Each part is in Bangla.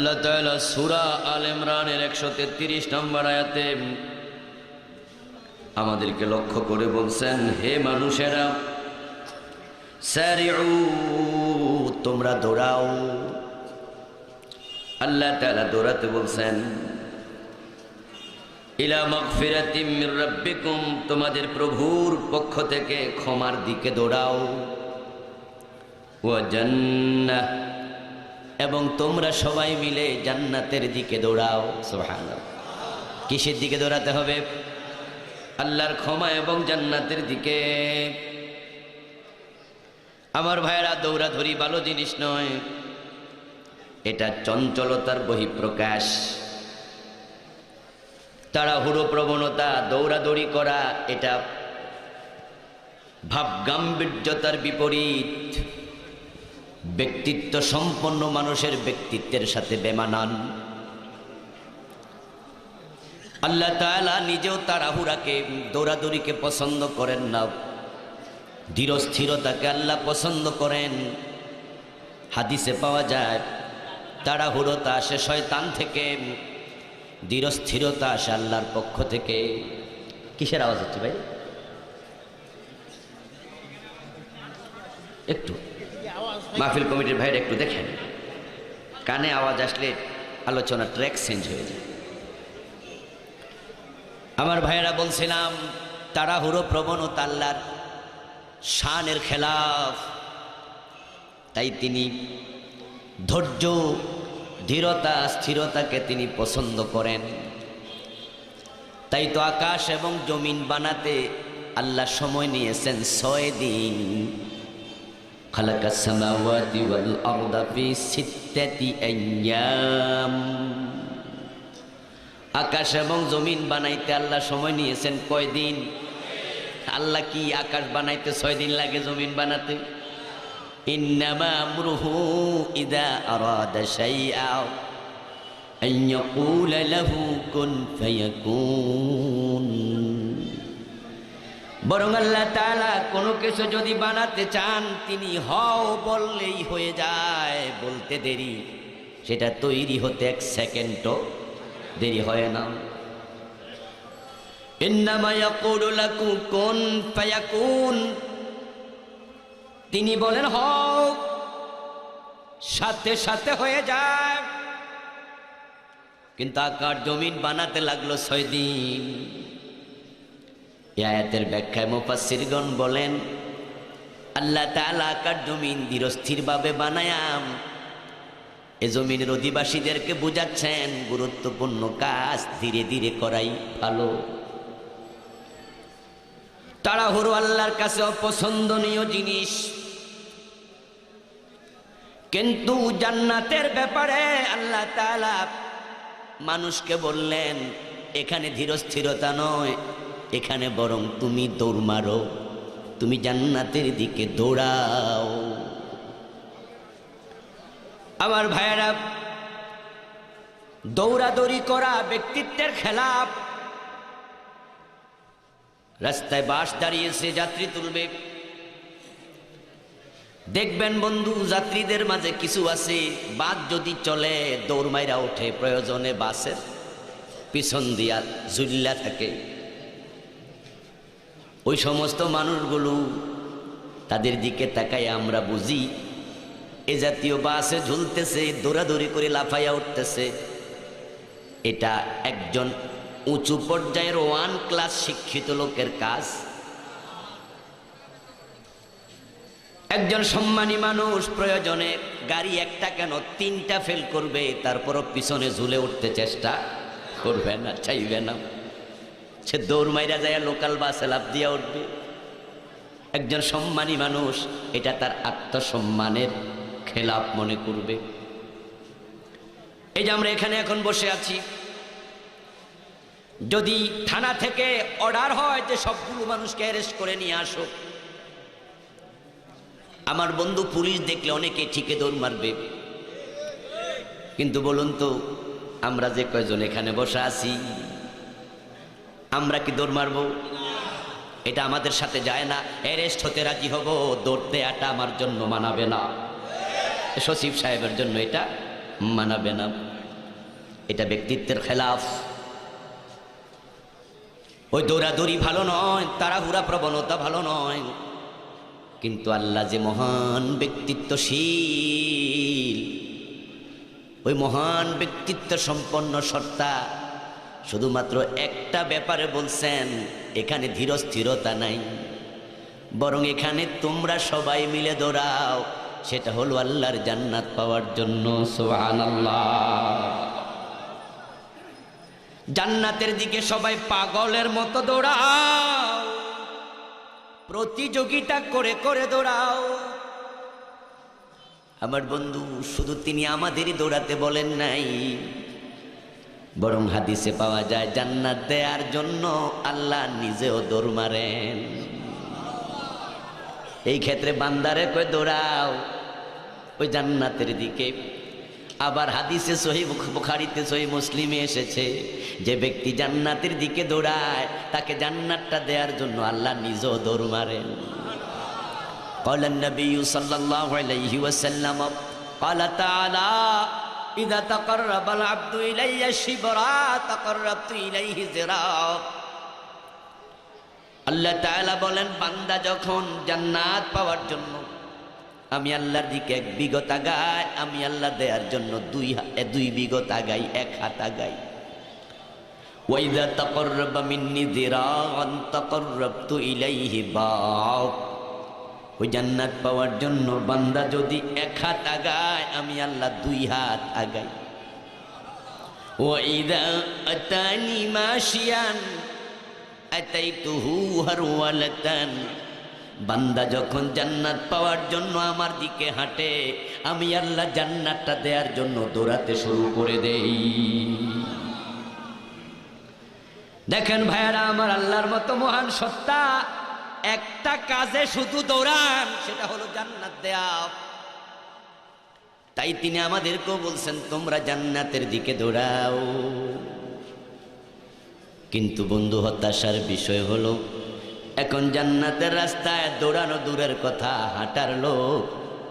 আল্লাহ তাআলা সূরা আল ইমরানের 133 নম্বর আয়াতে আমাদেরকে লক্ষ্য করে বলছেন, হে মানুষেরা, সারিউ, তোমরা দৌড়াও। আল্লাহ তাআলা দৌড়াতে বলছেন, ইলা মাগফিরাতিম মির রাব্বিকুম, তোমাদের প্রভুর পক্ষ থেকে ক্ষমার দিকে দৌড়াও। ওয়া জান্নাহ, এবং তোমরা সবাই মিলে জান্নাতের দিকে দৌড়াও। সুবহানাল্লাহ। কিসের দিকে দৌড়াতে হবে? আল্লাহর ক্ষমা এবং জান্নাতের দিকে। আমার ভাইয়েরা, দৌড়াধরি ভালো জিনিস নয়, এটা চঞ্চলতার বহিঃপ্রকাশ। তাড়াহুড়ো প্রবণতা, দৌড়াদৌড়ি করা, এটা ভাবগাম্ভীর্যতার বিপরীত। ব্যক্তিত্ব সম্পন্ন মানুষের ব্যক্তিত্বের সাথে বেমানান। আল্লাহ তাআলা নিজেও তাড়াহুড়াকে, দৌড়াদৌড়িকে পছন্দ করেন না। ধীর স্থিরতাকে আল্লাহ পছন্দ করেন। হাদিসে পাওয়া যায়, তাড়াহুড়োতা আসে শয়তান থেকে, ধীর স্থিরতা আসে আল্লাহর পক্ষ থেকে। কিসের আওয়াজ হচ্ছে ভাই? একটু মাহফিল কমিটির ভাইরা একটু দেখেন, কানে আওয়াজ আসলে আলোচনা ট্র্যাক চেঞ্জ হয়ে যায়। আমার ভাইয়েরা, বলছিলাম তাড়াহুড়ো প্রবণতা আল্লাহর শানের খেলাফ। তাই তিনি ধৈর্য, ধীরতা, স্থিরতাকে তিনি পছন্দ করেন। তাই তো আকাশ এবং জমিন বানাতে আল্লাহ সময় নিয়েছেন 6 দিন। খালাকাস সামাওয়াতি ওয়াল আরদা ফি 6 আইয়াম। আকাশ এবং জমিন বানাইতে আল্লাহ সময় নিয়েছেন কয় দিন? আল্লাহ কি আকাশ বানাইতে 6 দিন লাগে, জমিন বানাতে? ইন্নামা আমরুহু ইযা আরাদা শাইআ আন ইয়াকুলা লাহু কুন ফায়াকুন। বরং আল্লাহ তাআলা কোনো কিছু যদি বানাতে চান, তিনি হও বললেই হয়ে যায়। বলতে দেরি, সেটা তৈরি হতে 1 সেকেন্ডও দেরি হয় না। ইন্নামা ইয়াকুলু লাকু কুন ফায়াকুন। তিনি বলেন হও, সাথে সাথে হয়ে যায়। কিন্তু আকাশ জমিন বানাতে লাগলো 6 দিন। এই আয়াতের ব্যাখ্যায় মুফাসসিরগণ বলেন, আল্লাহ তাআলা আকাশ জমিন ধীরস্থিরভাবে বানায়াম এ জমিনের অধিবাসীদেরকে বুঝাচ্ছেন, গুরুত্বপূর্ণ কাজ ধীরে ধীরে করাই ভালো। তাড়াহুড়ো আল্লাহর কাছে অপছন্দনীয় জিনিস। কিন্তু জান্নাতের ব্যাপারে আল্লাহ তাআলা মানুষকে বললেন, এখানে ধীরস্থিরতা নয়, এখানে বরং তুমি দৌড় মারো, তুমি জান্নাতের দিকে দৌড়াও। আমার ভাইয়েরা, দৌড়াদৌড়ি করা ব্যক্তিত্বের খেলাফ। রাস্তায় বাস দাঁড়িয়েছে, যাত্রী তুলবে, দেখবেন বন্ধু, যাত্রীদের মাঝে কিছু আছে, বাস যদি চলে দৌড় মাইরা ওঠে, প্রয়োজনে বাসের পিছন দিয়া ঝুল্লা থাকে। ওই সমস্ত মানুষগুলো, তাদের দিকে তাকাই আমরা বুঝি এ জাতীয় বাসে ঝুলতেছে, দৌড়াদৌড়ি করে লাফাইয়া উঠতেছে, এটা একজন উঁচু পর্যায়ের 1 ক্লাস শিক্ষিত লোকের কাজ। একজন সম্মানী মানুষ প্রয়োজনে গাড়ি একটা কেন 3টা ফেল করবে, তারপরও পিছনে ঝুলে উঠতে চেষ্টা করবে না, চাইবে না। সে দৌড় মাইরা যায় লোকাল বাসে লাফ দিয়া উঠবে। একজন সম্মানী মানুষ এটা তার আত্মসম্মানের খেলাফ মনে করবে। এই যে আমরা এখানে এখন বসে আছি, যদি থানা থেকে অর্ডার হয় যে সবগুলো মানুষকে অ্যারেস্ট করে নিয়ে আসো, আমার বন্ধু পুলিশ দেখলে অনেকে ঠিকে দৌড় মারবে। কিন্তু বলুন তো, আমরা যে কয়জন এখানে বসে আছি, আমরা কি দৌড় মারব? এটা আমাদের সাথে যায় না। অ্যারেস্ট হতে রাজি হব, দৌড়তে আটা আমার জন্য মানাবে না, সচিব সাহেবের জন্য এটা মানাবে না। এটা ব্যক্তিত্বের খেলাফ। ওই দৌড়াদৌড়ি ভালো নয়, তাড়াহুড়া প্রবণতা ভালো নয়, কিন্তু আল্লাহ যে মহান ব্যক্তিত্বশীল, ওই মহান ব্যক্তিত্ব সম্পন্ন সত্তা শুধুমাত্র একটা ব্যাপারে বলছেন, এখানে ধীরস্থিরতা নাই, বরং এখানে তোমরা সবাই মিলে দৌড়াও, সেটা হলো আল্লাহর জান্নাত পাওয়ার জন্য। সুবহানাল্লাহ। জান্নাতের দিকে সবাই পাগলের মতো দৌড়াও, প্রতিযোগিতা করে করে দৌড়াও। আমার বন্ধু, শুধু তিনি আমাদেরই দৌড়াতে বলেন নাই, বরং হাদিসে পাওয়া যায় জান্নাত দেওয়ার জন্য আল্লাহ নিজেও দৌড় মারেন। এই ক্ষেত্রে বান্দারে কই দৌড়াও ওই জান্নাতের দিকে। আবার হাদিসে সহিহ বুখারীতে সহিহ মুসলিমে এসেছে, যে ব্যক্তি জান্নাতের দিকে দৌড়ায় তাকে জান্নাতটা দেওয়ার জন্য আল্লাহ নিজেও দৌড় মারেন। قال النبي صلى الله عليه وسلم قال تعالى إذا تقرب العبد إلي شبرا تقربت إليه ذراعا। আল্লাহ তাআলা বলেন, বান্দা যখন জান্নাত পাওয়ার জন্য আমি আল্লাহর দিকে 1 বিঘত আগাই, আমি আল্লাহ দেওয়ার জন্য 2 বিঘত আগাই, 1 হাত আগাই। وإذا تقرب مني ذراعا تقربت إليه باع। ওই জান্নাত পাওয়ার জন্য বান্দা যদি 1 হাত আগায়, আমি আল্লাহ 2 হাত আগাই। وإذا أتاني ماشيا أتيته هرولة। বান্দা যখন জান্নাত পাওয়ার জন্য আমার দিকে হাঁটে, আমি আল্লাহ জান্নাতটা দেওয়ার জন্য দৌড়াতে শুরু করে দেই। দেখেন ভাইয়ারা, আমার আল্লাহর মতো মহান সত্তা একটা কাজে শুধু দৌড়ান, সেটা হলো জান্নাত দেয়া। তাই তিনি আমাদেরকেও বলছেন, তোমরা জান্নাতের দিকে দৌড়াও। কিন্তু বন্ধু, হতাশার বিষয় হলো এখন জান্নাতের রাস্তায় দৌড়ানো দূরের কথা, হাঁটার লোক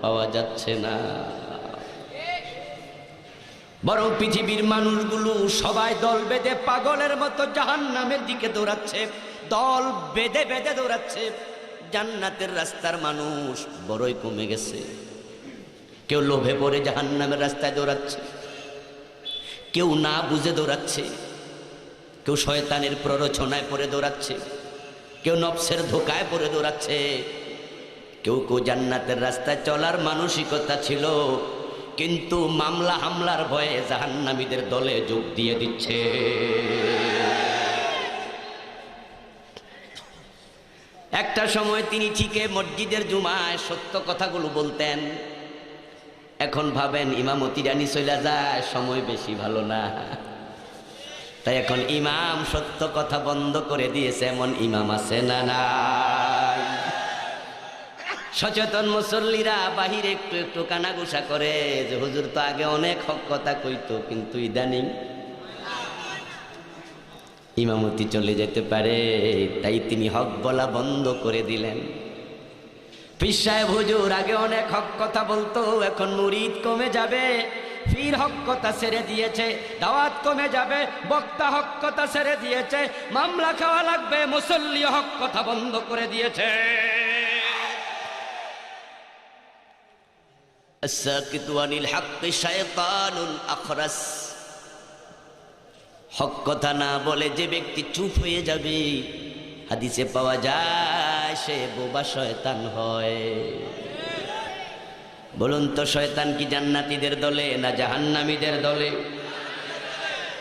পাওয়া যাচ্ছে না। বরং পৃথিবীর মানুষগুলো সবাই দল বেঁধে পাগলের মতো জাহান্নামের দিকে দৌড়াচ্ছে, দল বেঁধে বেঁধে দৌড়াচ্ছে। জান্নাতের রাস্তার মানুষ বড়ই কমে গেছে। কেউ লোভে পড়ে জাহান্নামের রাস্তায় দৌড়াচ্ছে, কেউ না বুঝে দৌড়াচ্ছে, কেউ শয়তানের প্ররোচনায় পড়ে দৌড়াচ্ছে, কেউ নফসের ধোকায় পড়ে দৌড়াচ্ছে, কেউ কেউ জান্নাতের রাস্তায় চলার মানসিকতা ছিল, কিন্তু মামলা হামলার ভয়ে জাহান্নামীদের দলে যোগ দিয়ে দিচ্ছে। একটা সময় তিনি ঠিকই মসজিদের জুমায় সত্য কথাগুলো বলতেন। এখন ভাবেন ইমামতি জানি চলে যায়, সময় বেশি ভালো না, তাই এখন ইমাম সত্য কথা বন্ধ করে দিয়েছে। এমন ইমাম আছে না নাই? সচেতন মুসল্লিরা বাহিরে একটু একটু কানাঘুষা করে যে হুজুর তো আগে অনেক হক কথা কইতো, কিন্তু ইদানিং ইমামতি চলে যেতে পারে, তাই তিনি হক বলা বন্ধ করে দিলেন। পীর সাহেব হুজুর আগে অনেক হক কথা বলতো, এখন মুরিদ কমে যাবে, পীর হক কথা ছেড়ে দিয়েছে, দাওয়াত কমে যাবে, বক্তা হক কথা ছেড়ে দিয়েছে, মামলা খাওয়া লাগবে, মুসল্লি হক কথা বন্ধ করে দিয়েছে। আস-সাকিতু আনিল হাক্কি শায়তানুল আখরাস। হক কথা না বলে যে ব্যক্তি চুপ হয়ে যাবে, হাদিসে পাওয়া যায় সে বোবা শয়তান হয়। বলুন তো, শয়তান কি জান্নাতীদের দলে না জাহান্নামীদের দলে?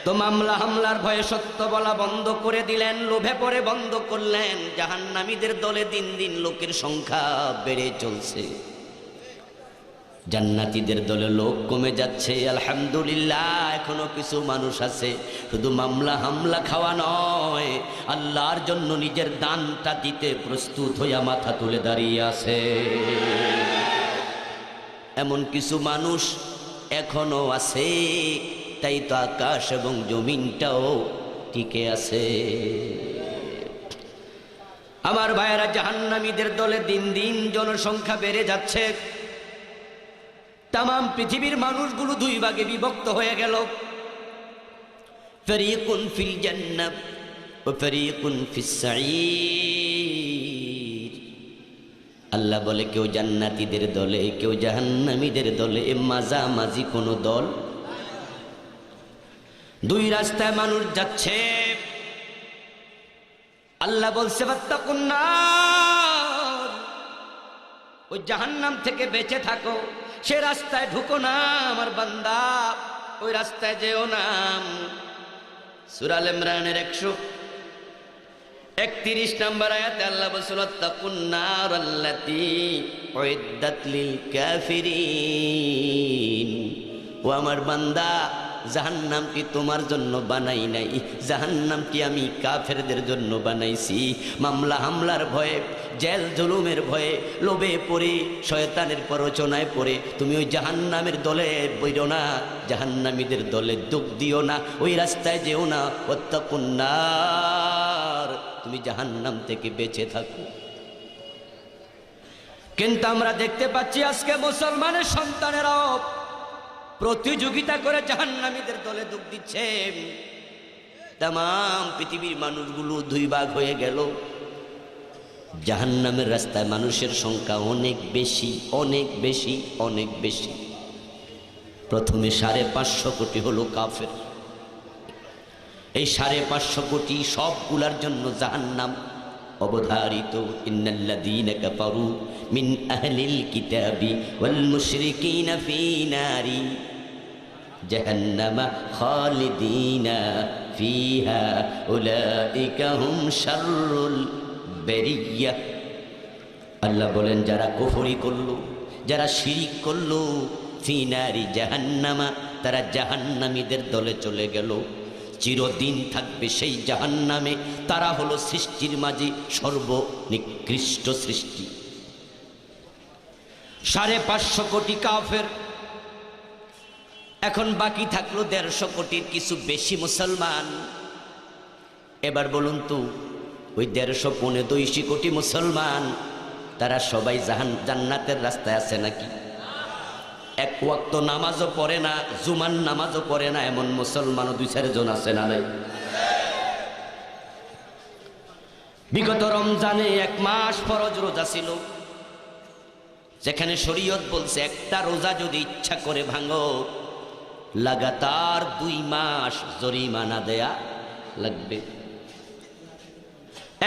তো মামলা হামলার ভয়ে সত্য বলা বন্ধ করে দিলেন, লোভে পড়ে বন্ধ করলেন। জাহান্নামীদের দলে দিন দিন লোকের সংখ্যা বেড়ে চলছে, জান্নাতীদের দলে লোক কমে যাচ্ছে। আলহামদুলিল্লাহ, এখনো কিছু মানুষ আছে শুধু মামলা হামলা খাওয়া নয়, আল্লাহর জন্য নিজের দানটা দিতে প্রস্তুত হইয়া মাথা তুলে দাঁড়িয়ে আছে। এমন কিছু মানুষ এখনো আছে, তাই তো আকাশ এবং জমিনটাও টিকে আছে। আমার ভাইয়েরা, জাহান্নামীদের দলে দিন দিন জনসংখ্যা বেড়ে যাচ্ছে। তাম পৃথিবীর মানুষগুলো 2 ভাগে বিভক্ত হয়ে গেল। ফারিকুন ফিল জান্নাহ ওয়া ফারিকুন ফিস সাঈর। আল্লাহ বলে কেউ জান্নাতীদের দলে, কেউ জাহান্নামীদের দলে, এ মাঝামাঝি কোনো দল। দুই রাস্তায় মানুষ যাচ্ছে। আল্লাহ বলছে ফাত্তাকুন নার, ওই জাহান্নাম থেকে বেঁচে থাকো, সে রাস্তায় ঢুকো না আমার বান্দা, ওই রাস্তায় যেও না। সূরা আল ইমরানের 131 নম্বর আয়াতে আল্লাহ বলেছেন ফাত্তাকুন নার আল্লাতী উইদ্দাত লিল কাফিরিন। ও আমার বান্দা, জাহান্নামটি তোমার জন্য বানাই নাই, জাহান্নামটি আমি কাফেরদের জন্য বানাইছি। মামলা হামলার ভয়ে, জেল জুলুমের ভয়ে, লোভে পড়ে, শয়তানের প্ররোচনায় পড়ে তুমি ওই জাহান্নামের দলে বইরো না, জাহান্নামীদের দলে যোগ দিও না, ওই রাস্তায় যেও না। ফাত্তাকুন নার, তুমি জাহান্নাম থেকে বেঁচে থাকো। কিন্তু আমরা দেখতে পাচ্ছি আজকে মুসলমানের সন্তানেরাও প্রতিযোগিতা করে জাহান্নামীদের দলে যোগ দিচ্ছে। তামাম পৃথিবীর মানুষগুলো দুই ভাগ হয়ে গেল। জাহান্নামের রাস্তায় মানুষের সংখ্যা অনেক বেশি, অনেক বেশি, অনেক বেশি। প্রথমে 550 কোটি হলো কাফের। এই 550 কোটি সবগুলার জন্য জাহান্নাম অবধারিত। ইন্নাল্লাযীনা কাফারু মিন আহলিল কিতাবি ওয়াল মুশরিকিনা ফী নারি জাহান্নামা খালিদিনা ফীহা উলাইকা হুম শাররুল বারিয়া। আল্লাহ বলেন যারা কুফরি করলো, যারা শিরিক করলো, ফী নারি জাহান্নামা, তারা জাহান্নামীদের দলে চলে গেল, চিরদিন থাকবে সেই জাহান্নামে। তারা হলো সৃষ্টির মাঝে সর্বনিকৃষ্ট সৃষ্টি। 550 কোটি কাফের, এখন বাকি থাকলো 150 কোটির কিছু বেশি মুসলমান। এবার বলুন তো, ওই 150-150 কোটি মুসলমান তারা সবাই জান্নাতের রাস্তায় আছে নাকি? এক ওয়াক্ত নামাজও পড়ে না, জুমার নামাজও পড়ে না, এমন মুসলমানও 2-4 জন আছে না নাই? বিগত রমজানে 1 মাস ফরজ রোজা ছিল, যেখানে শরীয়ত বলছে একটা রোজা যদি ইচ্ছা করে ভাঙো, লাগাতার 2 মাস জরিমানা দেয়া লাগবে।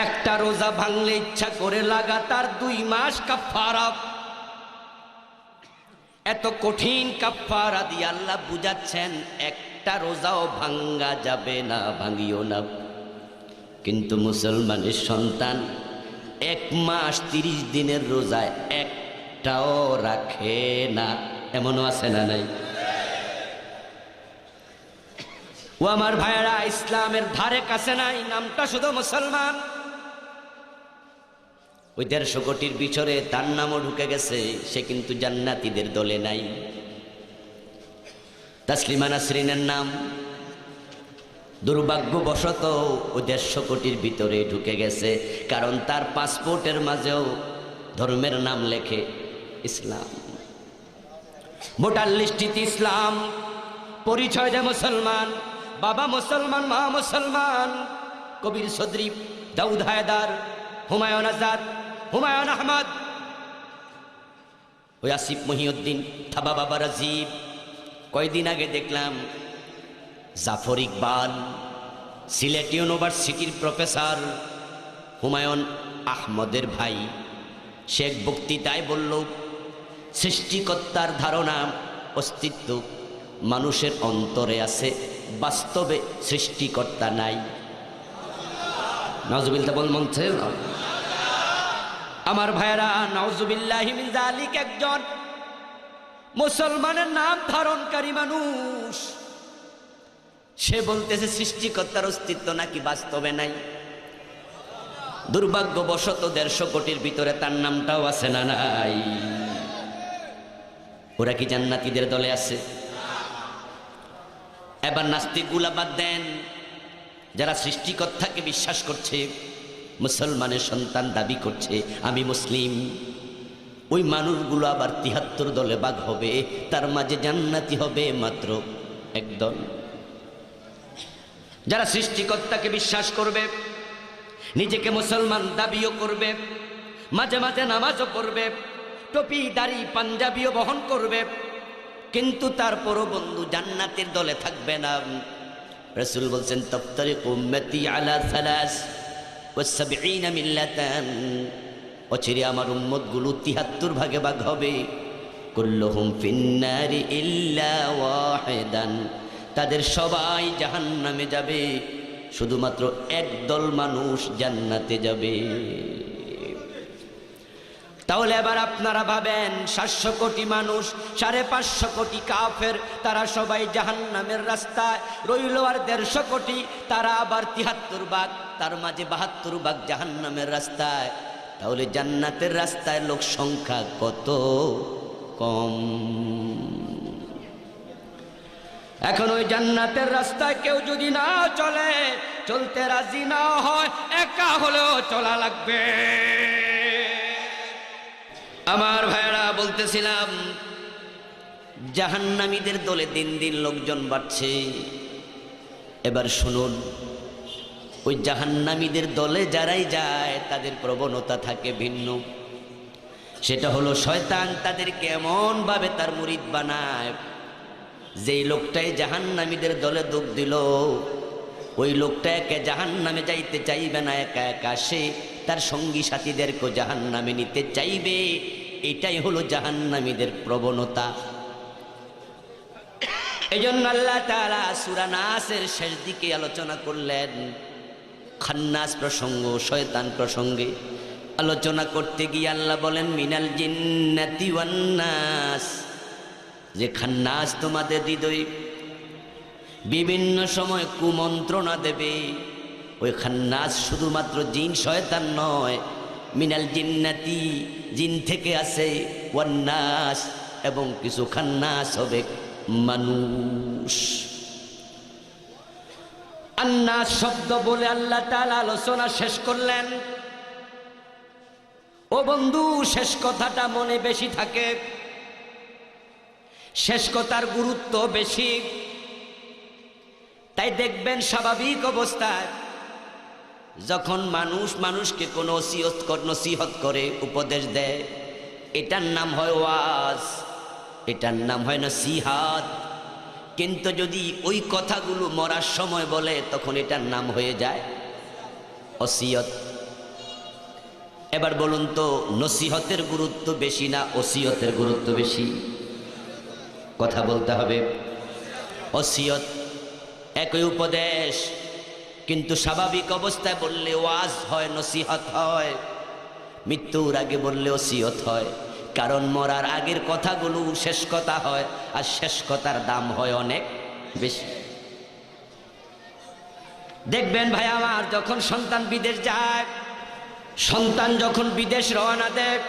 একটা রোজা ভাঙলে ইচ্ছা করে লাগাতার 2 মাস কাফারা। এত কঠিন কাফারা দিয়ে আল্লাহ বুঝাচ্ছেন একটা রোজাও ভাঙ্গা যাবে না, ভাঙিও না। কিন্তু মুসলমানের সন্তান 1 মাস 30 দিনের রোজায় একটাও রাখে না, এমনও আছে না নাই? ও আমার ভাইয়েরা, ইসলামের ধারে কাছে নাই, নামটা শুধু মুসলমান। ওই 150 কোটির ভিতরে তার নামও ঢুকে গেছে, সে কিন্তু জান্নাতীদের দলে নাই। তাসলিমা নাসরিনের নাম দুর্ভাগ্যবশত ওই 150 কোটির ভিতরে ঢুকে গেছে, কারণ তার পাসপোর্টের মাঝেও ধর্মের নাম লেখে ইসলাম, ভোটার লিস্টিতে ইসলাম, পরিচয় দেয় মুসলমান, বাবা মুসলমান, মা মুসলমান। কবির চৌধুরী, দাউদ হায়দার, হুমায়ুন আজাদ, হুমায়ুন আহমদ, ওই আসিফ মহিউদ্দিন, থাবা বাবা রাজীব। কয়দিন আগে দেখলাম জাফর ইকবাল, সিলেট ইউনিভার্সিটির প্রফেসর, হুমায়ুন আহমদের ভাই, সে এক বক্তৃতায় বলল সৃষ্টিকর্তার ধারণা, অস্তিত্ব মানুষের অন্তরে আছে, বাস্তবে সৃষ্টিকর্তা নাই। নাউজুবিল্লাহ বল মনছে আমার ভাইরা, নাউজুবিল্লাহি মিন যালিক একজন মুসলমানের নাম ধারণকারী মানুষ, সে বলতেছে সৃষ্টিকর্তার অস্তিত্ব নাকি বাস্তবে নাই। দুর্ভাগ্যবশত 150 কোটির ভিতরে তার নামটাও আছে না নাই? ওরা কি জান্নাতীদের দলে আছে? এবার নাস্তিকগুলা বাদ দেন, যারা সৃষ্টিকর্তাকে বিশ্বাস করছে, মুসলমানের সন্তান দাবি করছে আমি মুসলিম, ওই মানুষগুলো আবার 73 দলে ভাগ হবে, তার মাঝে জান্নাতি হবে মাত্র 1 দল। যারা সৃষ্টিকর্তাকে বিশ্বাস করবে, নিজেকে মুসলমান দাবিও করবে, মাঝে মাঝে নামাজও পড়বে, টুপি দাড়ি পাঞ্জাবিও বহন করবে, কিন্তু তারপরও বন্ধু জান্নাতের দলে থাকবে না। রাসূল বলছেন তাফতারিকু উম্মতি আলা 73 মিল্লাতান, অচিরে আমার উম্মতগুলো 73 ভাগে ভাগ হবে। কুল্লুহুম ফিন্নারি ইল্লা ওয়াহিদান, তাদের সবাই জাহান্নামে যাবে, শুধুমাত্র একদল মানুষ জান্নাতে যাবে। তাহলে এবার আপনারা ভাবেন 700 কোটি মানুষ, 550 কোটি কাফের, তারা সবাই জাহান্নামের রাস্তায় রইল, আর 150 কোটি তারা আবার 73 ভাগ, তার মাঝে 72 ভাগ জাহান্নামের রাস্তায়। তাহলে জান্নাতের রাস্তায় লোক সংখ্যা কত কম। এখন ওই জান্নাতের রাস্তায় কেউ যদি না চলে, চলতে রাজি না হয়, একা হলেও চলা লাগবে। আমার ভাইরা বলতেছিলাম, জাহান্নামীদের দলে দিন দিন লোকজন বাড়ছে। এবার শুনুন, ওই জাহান্নামীদের দলে যারাই যায় তাদের প্রবণতা থাকে ভিন্ন। সেটা হলো শয়তান তাদেরকে এমন ভাবে তার মুরিদ বানায়, যেই লোকটাই জাহান্নামীদের দলে ডুব দিল, ওই লোকটা একা জাহান্নামে যাইতে চাইবে না, একা একা সে তার সঙ্গী সাথীদেরকে জাহান্নামে নিতে চাইবে। এটাই হলো জাহান্নামীদের প্রবণতা। এজন্য আল্লাহ তাআলা সূরা নাসের শেষ দিকে আলোচনা করলেন, খান্নাস প্রসঙ্গ, শয়তান প্রসঙ্গে আলোচনা করতে গিয়ে আল্লাহ বলেন মিনাল জিন্নাতি ওয়ান নাস, যে খান্নাস তোমাদের হৃদয়ে বিভিন্ন সময় কুমন্ত্রণা দেবে। ওই খান্নাস শুধুমাত্র জিন শয়তান নয়, মিনাল জিন্নাতি জিন থেকে আসে, ওয়ান নাস এবং কিছু খান্নাস হবে মানুষ। আন্নাস শব্দ বলে আল্লাহ তাআলা আলোচনা শেষ করলেন। ও বন্ধু, শেষ কথাটা মনে বেশি থাকে, শেষ কথার গুরুত্ব বেশি। তাই দেখবেন স্বাভাবিক অবস্থায় যখন মানুষ মানুষকে কোনো নসিহত করে, উপদেশ দেয়, এটার নাম হয় ওয়াজ, এটার নাম হয় নসিহত। কিন্তু যদি ওই কথাগুলো মরার সময় বলে, তখন এটার নাম হয়ে যায় ওসিয়ত। এবার বলুন তো, নসিহতের গুরুত্ব বেশি না ওসিয়তের গুরুত্ব বেশি? কথা বলতে হবে। ওসিয়ত একই উপদেশ, কিন্তু স্বাভাবিক অবস্থায় বললে ওয়াজ হয়, নসিহত হয়, মৃত্যুর আগে বললে ওসিয়ত হয়। কারণ মরার আগের কথাগুলো শেষ কথা হয়, আর শেষ কথার দাম হয় অনেক বেশি। দেখবেন ভাই আমার, যখন সন্তান বিদেশ যায়, সন্তান যখন বিদেশ রওনা দেয়,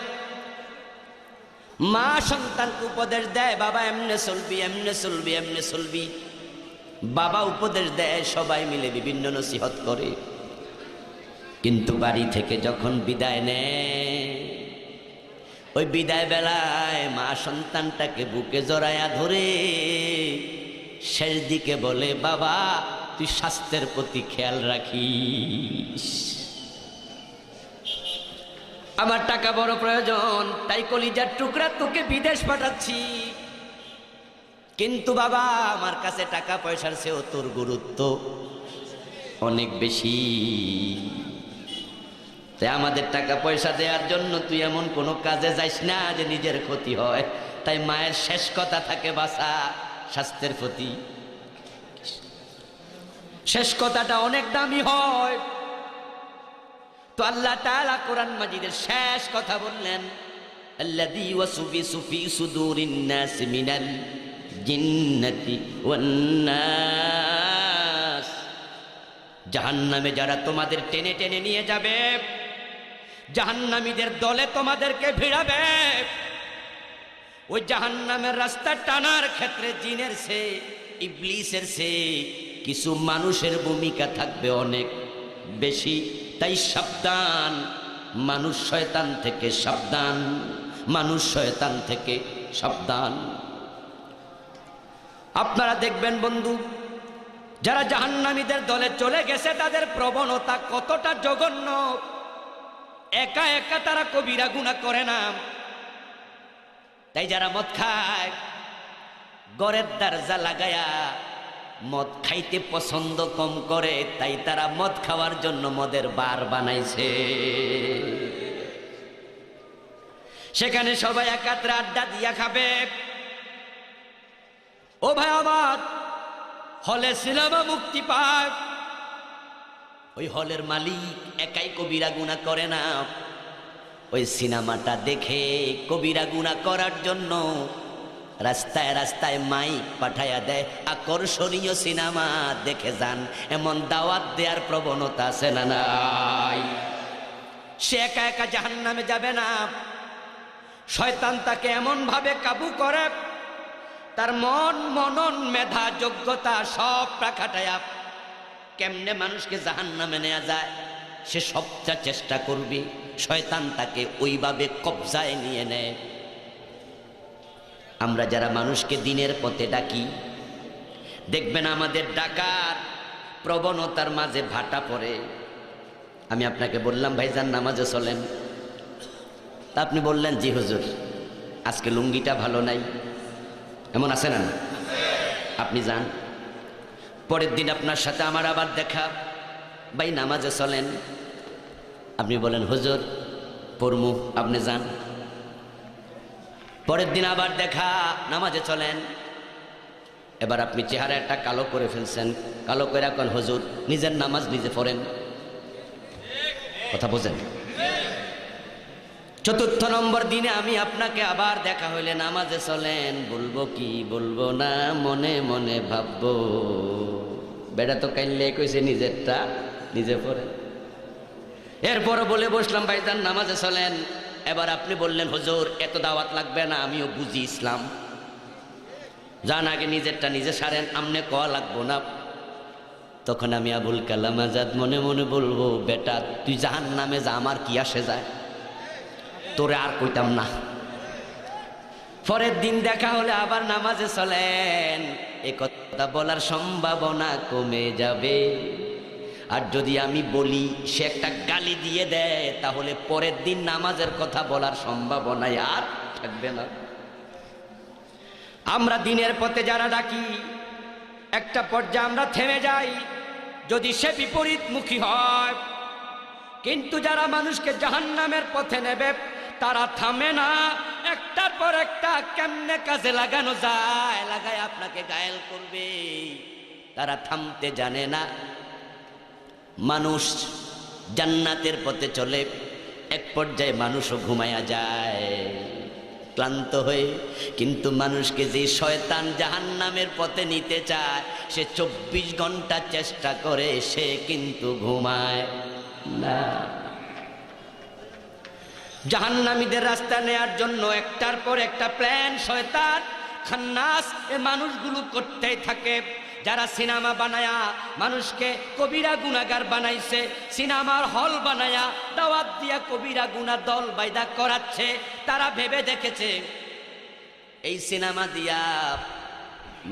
মা সন্তানকে উপদেশ দেয়, বাবা এমনে চলবি, এমনে চলবি, এমনে চলবি। বাবা উপদেশ দেয়, সবাই মিলে বিভিন্ন নসিহত করে। কিন্তু বাড়ি থেকে যখন বিদায় নেয়, ওই বিদায় বেলায় মা সন্তানটাকে বুকে জড়ায়া ধরে শেষ দিকে বলে, বাবা তুই স্বাস্থ্যের প্রতি খেয়াল রাখিস, আমার টাকা বড় প্রয়োজন, তাই কলিজার টুকরা তোকে বিদেশ পাঠাচ্ছি। কিন্তু বাবা, আমার কাছে টাকা পয়সার চেয়েও তোর গুরুত্ব অনেক বেশি। তাই আমাদের টাকা পয়সা দেওয়ার জন্য তুই এমন কোনো কাজে যাইস না যে নিজের ক্ষতি হয়। তাই মায়ের শেষ কথা থাকে, বাঁচা স্বাস্থ্যের প্রতি। শেষ কথাটা অনেক দামি হয়। তো আল্লাহ তাআলা কোরআন মাজিদের শেষ কথা বললেন, আল্লাযী ওয়াসওয়াসু ফী সুদুরিন নাস মিনাল জিন্নাতি ওয়ান নাস। জাহান্নামে যারা তোমাদের টেনে টেনে নিয়ে যাবে, জাহান্নামীদের দলে তোমাদেরকে ভিড়াবে, ওই জাহান্নামের রাস্তা টানার ক্ষেত্রে জিনের চেয়ে, ইবলিসের চেয়ে কিছু মানুষের ভূমিকা থাকবে অনেক বেশি। তাই সাবধান, মানুষ শয়তান থেকে সাবধান, মানুষ শয়তান থেকে সাবধান। আপনারা দেখবেন বন্ধু, যারা জাহান্নামীদের দলে চলে গেছে তাদের প্রবণতা কতটা জঘন্য। একা একা তারা কবিরা গুনাহ করে না। তাই যারা মদ খায় ঘরের দরজা লাগায়া মদ খাইতে পছন্দ কম করে, তাই তারা মদ খাওয়ার জন্য মদের বার বানাইছে। সেখানে সবাই একাত্রে আড্ডা দিয়া খাবে। ও ভাই আমার, হলে সিনেমা মুক্তি পায়, ওই হলের মালিক একাই কবিরা গুনাহ করে না। ওই সিনেমাটা দেখে কবিরা গুনাহ করার জন্য রাস্তায় রাস্তায় মাইক পাঠায়া দেয়, আকর্ষণীয় সিনেমা দেখে যান, এমন দাওয়াত দেওয়ার প্রবণতা আছে না নাই? সে একা একা জাহান্নামে যাবে না। শয়তান তাকে এমন ভাবে কাবু করে, তার মন, মনন, মেধা, যোগ্যতা সব খাটায়া কেমনে মানুষকে জাহান্নামে নেওয়া যায় সে সবটা চেষ্টা করবে। শয়তান তাকে ওইভাবে কবজায় নিয়ে নেয়। আমরা যারা মানুষকে দিনের পথে ডাকি, দেখবেন আমাদের ডাকার প্রবণতার মাঝে ভাটা পড়ে। আমি আপনাকে বললাম ভাইজান নামাজে চলেন, তা আপনি বললেন জি হুজুর আজকে লুঙ্গিটা ভালো নাই, এমন আছে না? আপনি যান, পরের দিন আপনার সাথে আমার আবার দেখা, ভাই নামাজে চলেন, আপনি বলেন হুজুর পড়মু, আপনি যান। পরের দিন আবার দেখা, নামাজে চলেন, এবার আপনি চেহারা একটা কালো করে ফেলছেন, কালো করে এখন হুজুর নিজের নামাজ নিজে পড়েন। কথা বোঝেন? চতুর্থ নম্বর দিনে আমি আপনাকে আবার দেখা হইলে নামাজে চলেন, বলবো কি বলবো না, মনে মনে ভাববো বেটা তো কাইলে কইছে নিজেরটা নিজে পড়ে। এরপরও বলে বসলাম ভাইজান নামাজে চলেন, এবার আপনি বললেন হুজুর এত দাওয়াত লাগবে না, আমিও বুঝি ইসলাম, যান আগে নিজেরটা নিজে সারেন, আমনে কওয়া লাগবো না। তখন আমি আবুল কালাম আজাদ মনে মনে বলবো বেটা তুই জাহান্নামে যা, আমার কি আসে যায়, তোরে আর কইতাম না। পরের দিন দেখা হলে আবার নামাজে চলেন, এ কথা বলার সম্ভাবনা কমে যাবে। আর যদি আমি বলি সে একটা গালি দিয়ে দেয়, তাহলে পরের দিন নামাজের কথা বলার সম্ভাবনাই আর থাকবে না। আমরা দিনের পথে যারা ডাকি, একটা পর্যায়ে আমরা থেমে যাই যদি সে বিপরীতমুখী হয়। কিন্তু যারা মানুষকে জাহান্নামের পথে নেবে তারা থামে না, একটার পর একটা কেমনে কাজে লাগানো যায় লাগায় আপনাকে ঘায়েল করবে, তারা থামতে জানে না। মানুষ জান্নাতের পথে চলে, এক পর্যায়ে মানুষও ঘুমায়া যায় ক্লান্ত হয়ে, কিন্তু মানুষকে যে শয়তান জাহান্নামের পথে নিতে চায় সে 24 ঘন্টা চেষ্টা করে, সে কিন্তু ঘুমায় না। জাহান্নামীদের রাস্তা নেয়ার জন্য একটার পর একটা প্ল্যান শয়তান খান্নাস এ মানুষগুলো করতেই থাকে। যারা সিনেমা বানায়া মানুষকে কবিরা গুনাহগার বানাইছে, সিনেমার হল বানায়া দাওয়াত দিয়া কবিরা গুনাহ দল বাইদা করাচ্ছে, তারা ভেবে দেখেছে এই সিনেমা দিয়া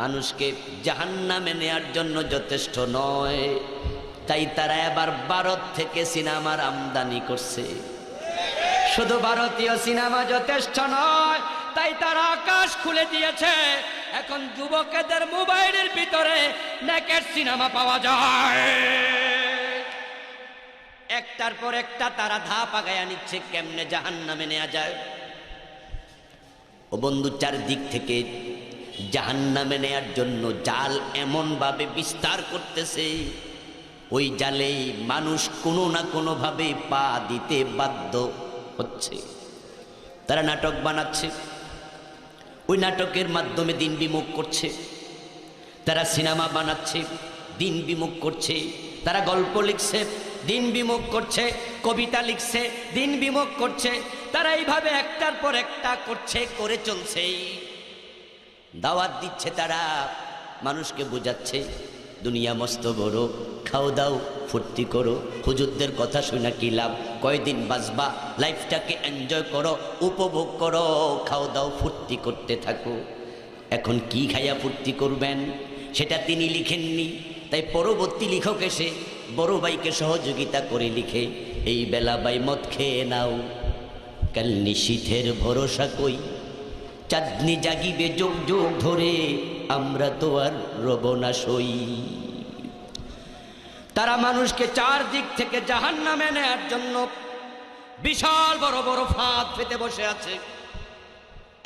মানুষকে জাহান্নামে নেয়ার জন্য যথেষ্ট নয়, তাই তারা এবার ভারত থেকে সিনেমার আমদানি করছে। শুধু ভারতীয় সিনেমা যথেষ্ট নয়, তাই তারা আকাশ খুলে দিয়েছে। এখন যুবকদের মোবাইলের ভিতরে নেকেড সিনেমা পাওয়া যায়, একটার পর একটা তারা ধাপ আগায়া নিচ্ছে কেমনে জাহান্নামে নেওয়া যায়। ও বন্ধু, চারদিক থেকে জাহান্নামে নেয়ার জন্য জাল এমন ভাবে বিস্তার করতেছে, ওই জালে মানুষ কোনো না কোনো ভাবে পা দিতে বাধ্য হচ্ছে। তারা নাটক বানাচ্ছে, ওই নাটকের মাধ্যমে দিন বিমুখ করছে। তারা সিনেমা বানাচ্ছে, দিন বিমুখ করছে। তারা গল্প লিখছে, দিন বিমুখ করছে। কবিতা লিখছে, দিন বিমুখ করছে। তারা এইভাবে একটার পর একটা করছে, করে চলছে। দাওয়াত দিচ্ছে, তারা মানুষকে বোঝাচ্ছে দুনিয়া মস্ত বড়, খাও দাও ফুর্তি করো, হুজুরদের কথা শুনে কি লাভ, কয়দিন বাঁচবা, লাইফটাকে এনজয় করো, উপভোগ করো, খাও দাও ফুর্তি করতে থাকো। এখন কি খাইয়া ফুর্তি করবেন সেটা তিনি লিখেননি, তাই পরবর্তী লেখক এসে বড় ভাইকে সহযোগিতা করে লিখে, এই বেলা ভাই মদ খেয়ে নাও, কাল নিশীথের ভরসা কই, চাঁদনি জাগিবে যোগ যোগ ধরে, আমরা তো আর রব না সই। তারা মানুষকে চারদিক থেকে জাহান্নামে নেয়ার জন্য বিশাল বড় বড় ফাঁদ পেতে বসে আছে।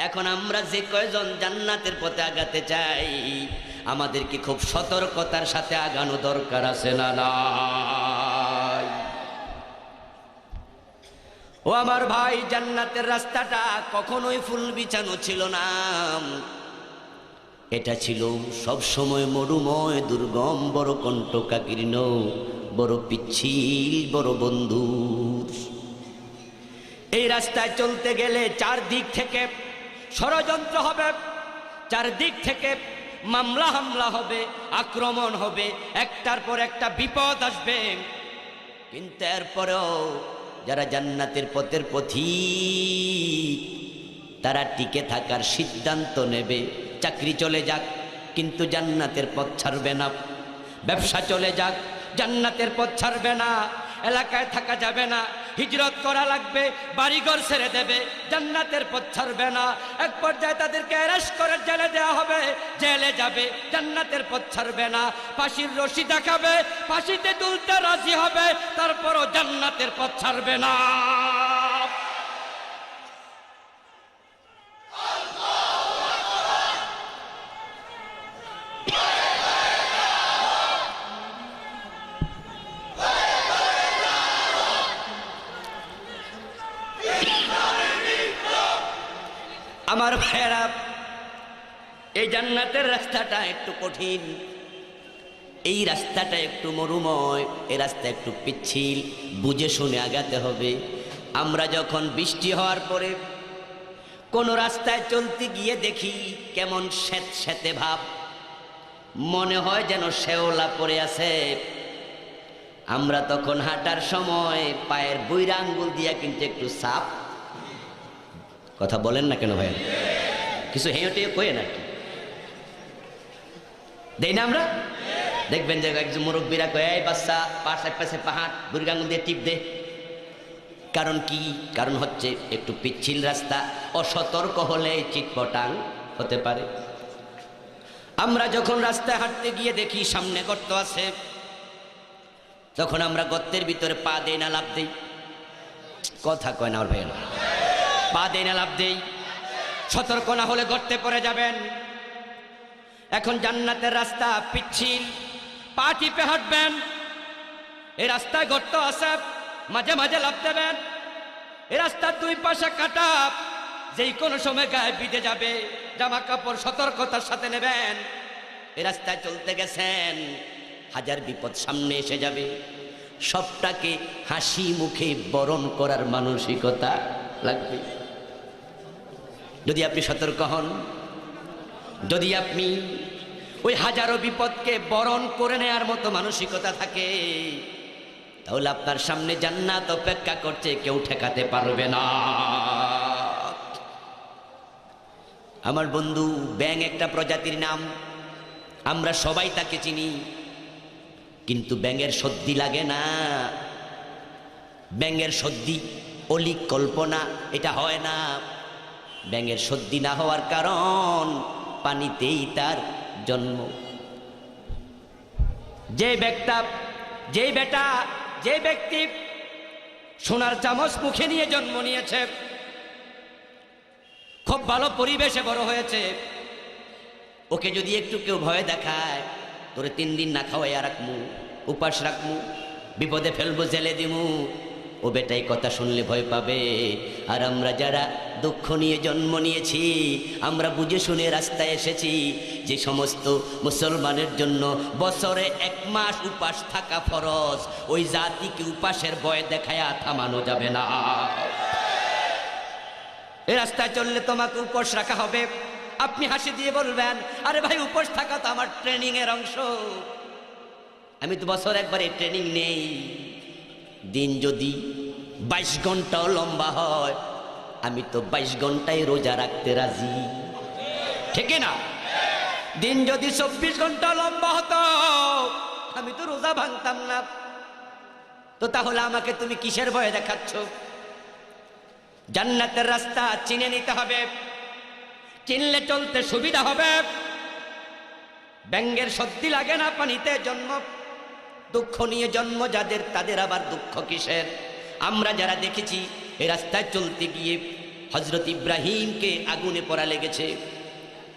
এখন আমরা যে কয়জন জান্নাতের পথে আগাতে চাই, আমাদেরকে খুব সতর্কতার সাথে আগানো দরকার আছে না নাই? ও আমার ভাই, জান্নাতের রাস্তাটা কখনোই ফুল বিছানো ছিল না, এটা ছিল সব সময় মরুময়, দুর্গম, বড় কণ্টকাকীর্ণ, বড় পিচ্ছিল, বড় বন্ধুর। এই রাস্তায় চলতে গেলে চারদিক থেকে ষড়যন্ত্র হবে, চারদিক থেকে মামলা হামলা হবে, আক্রমণ হবে, একটার পর একটা বিপদ আসবে। কিন্তু এরপরেও যারা জান্নাতের পথের পথিক, তারা টিকে থাকার সিদ্ধান্ত নেবে। চাকরি চলে যাক কিন্তু জান্নাতের পথ ছাড়বে না, ব্যবসা চলে যাক জান্নাতের পথ ছাড়বে না, এলাকায় থাকা যাবে না, হিজরত করা লাগবে, বাড়িঘর ছেড়ে দেবে, জান্নাতের পথ ছাড়বে না। এক পর্যায়ে তাদেরকে অ্যারেস্ট করে জেলে দেওয়া হবে, জেলে যাবে, জান্নাতের পথ ছাড়বে না। ফাঁসির রশি দেখাবে, ফাঁসিতে তুলতে রাজি হবে, তারপরও জান্নাতের পথ ছাড়বে না। আমার ভাইয়েরা, এই জান্নাতের রাস্তাটা একটু কঠিন, এই রাস্তাটা একটু মরুময়, এই রাস্তা একটু পিচ্ছিল, বুঝে শুনে আগাতে হবে। আমরা যখন বৃষ্টি হওয়ার পরে কোন রাস্তায় চলতে গিয়ে দেখি কেমন স্যাঁতস্যাঁতে ভাব, মনে হয় যেন শেওলা পড়ে আছে, আমরা তখন হাঁটার সময় পায়ের বুইরা আঙ্গুল দিয়া কিন্তু একটু সাপ, কথা বলেন না কেন ভাই, কিছু হেঁটে কয়ে নাকি দেই না আমরা? দেখবেন যে একজন মুরব্বীরা কয়ে, এই বাচ্চা পাশে পাশে পাহাড় বুড়ি আঙুল দিয়ে টিপ দে। কারণ কি? কারণ হচ্ছে একটু পিচ্ছিল রাস্তা, অসতর্ক হলে চিটপটাং হতে পারে। আমরা যখন রাস্তায় হাঁটতে গিয়ে দেখি সামনে গর্ত আছে, তখন আমরা গর্তের ভিতরে পা দেই না লাভ দেই? কথা কয় না আমার ভাই, পা দেই না লাভ দেই? সতর্ক না হলে গর্তে পড়ে যাবেন। এখন জান্নাতের রাস্তা পিচ্ছিল, পা টিপে হাঁটবেন, এই রাস্তায় গর্ত আছে, মাঝে মাঝে লাভ দেবেন। এই রাস্তার দুই পাশে কাটা, যেই কোনো সময় গায়ে বিঁধে যাবে, জামা কাপড় সতর্কতার সাথে নেবেন। এই রাস্তায় চলতে গেছেন, হাজার বিপদ সামনে এসে যাবে, সবটাকে হাসি মুখে বরণ করার মানসিকতা লাগবে। যদি আপনি সতর্ক হন, যদি আপনি ওই হাজারো বিপদকে বরণ করে নেয়ার মতো মানসিকতা থাকে, তাহলে আপনার সামনে জান্নাত অপেক্ষা করছে, কেউ ঠেকাতে পারবে না। আমার বন্ধু, ব্যাঙ একটা প্রজাতির নাম, আমরা সবাই তাকে চিনি, কিন্তু ব্যাঙের সর্দি লাগে না। ব্যাঙের সর্দি অলিক কল্পনা, এটা হয় না। ব্যাঙের সর্দি না হওয়ার কারণ, পানিতেই তার জন্ম। যে ব্যক্তি সোনার চামচ মুখে নিয়ে জন্ম নিয়েছে, খুব ভালো পরিবেশে বড় হয়েছে, ওকে যদি একটু কেউ ভয় দেখায়, তোরে 3 দিন না খাওয়াইয়া রাখমু, উপাস রাখমু, বিপদে ফেলবো, জেলে দিমু, ও বেটাই কথা শুনলে ভয় পাবে। আর আমরা যারা দুঃখ নিয়ে জন্ম নিয়েছি, আমরা বুঝে শুনে রাস্তায় এসেছি, যে সমস্ত মুসলমানের জন্য বছরে 1 মাস উপাস থাকা ফরজ, ওই জাতিকে উপাসের ভয় দেখায়া থামানো যাবে না। এই রাস্তায় চললে তোমাকে উপোস রাখা হবে। আপনি হাসি দিয়ে বলবেন, আরে ভাই, উপোস থাকা তো আমার ট্রেনিং এর অংশ, আমি তো বছর একবারে ট্রেনিং নেই। দিন যদি 22 ঘন্টাও লম্বা হয়, আমি তো 22 ঘন্টায় রোজা রাখতে রাজি, ঠিক না? দিন যদি 24 ঘন্টা লম্বা হতো, আমি তো রোজা ভাঙতাম না। তো তাহলে আমাকে তুমি কিসের ভয়ে দেখাচ্ছ? জান্নাতের রাস্তা চিনে নিতে হবে, চিনলে চলতে সুবিধা হবে। ব্যাঙের সর্দি লাগে না পানিতে জন্ম, দুঃখ নিয়ে জন্ম যাদের তাদের আবার দুঃখ কিসের? আমরা যারা দেখেছি এই রাস্তায় চলতে গিয়ে হযরত ইব্রাহিমকে আগুনে পড়া লেগেছে,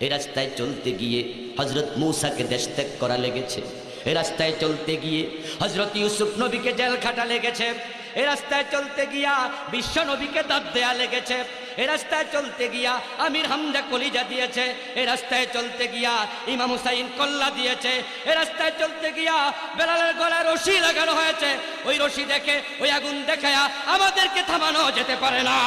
এই রাস্তায় চলতে গিয়ে হযরত মূসাকে দেশ ত্যাগ করা লেগেছে, এই রাস্তায় চলতে গিয়ে হযরত ইউসুফ নবীকে জেল খাটা লেগেছে, এই রাস্তায় চলতে গিয়া বিশ্ব নবীকে দাঁত দেয়া লেগেছে, এই রাস্তায় চলতে গিয়া আমির হামজা কলিজা দিয়েছে, এই রাস্তায় চলতে গিয়া ইমাম হুসাইন কল্লা দিয়েছে, এই রাস্তায় চলতে গিয়া বেলালের গলায় রশি লাগানো হয়েছে। ওই রশি দেখে, ওই আগুন দেখে আমাদেরকে থামানো যেতে পারে না।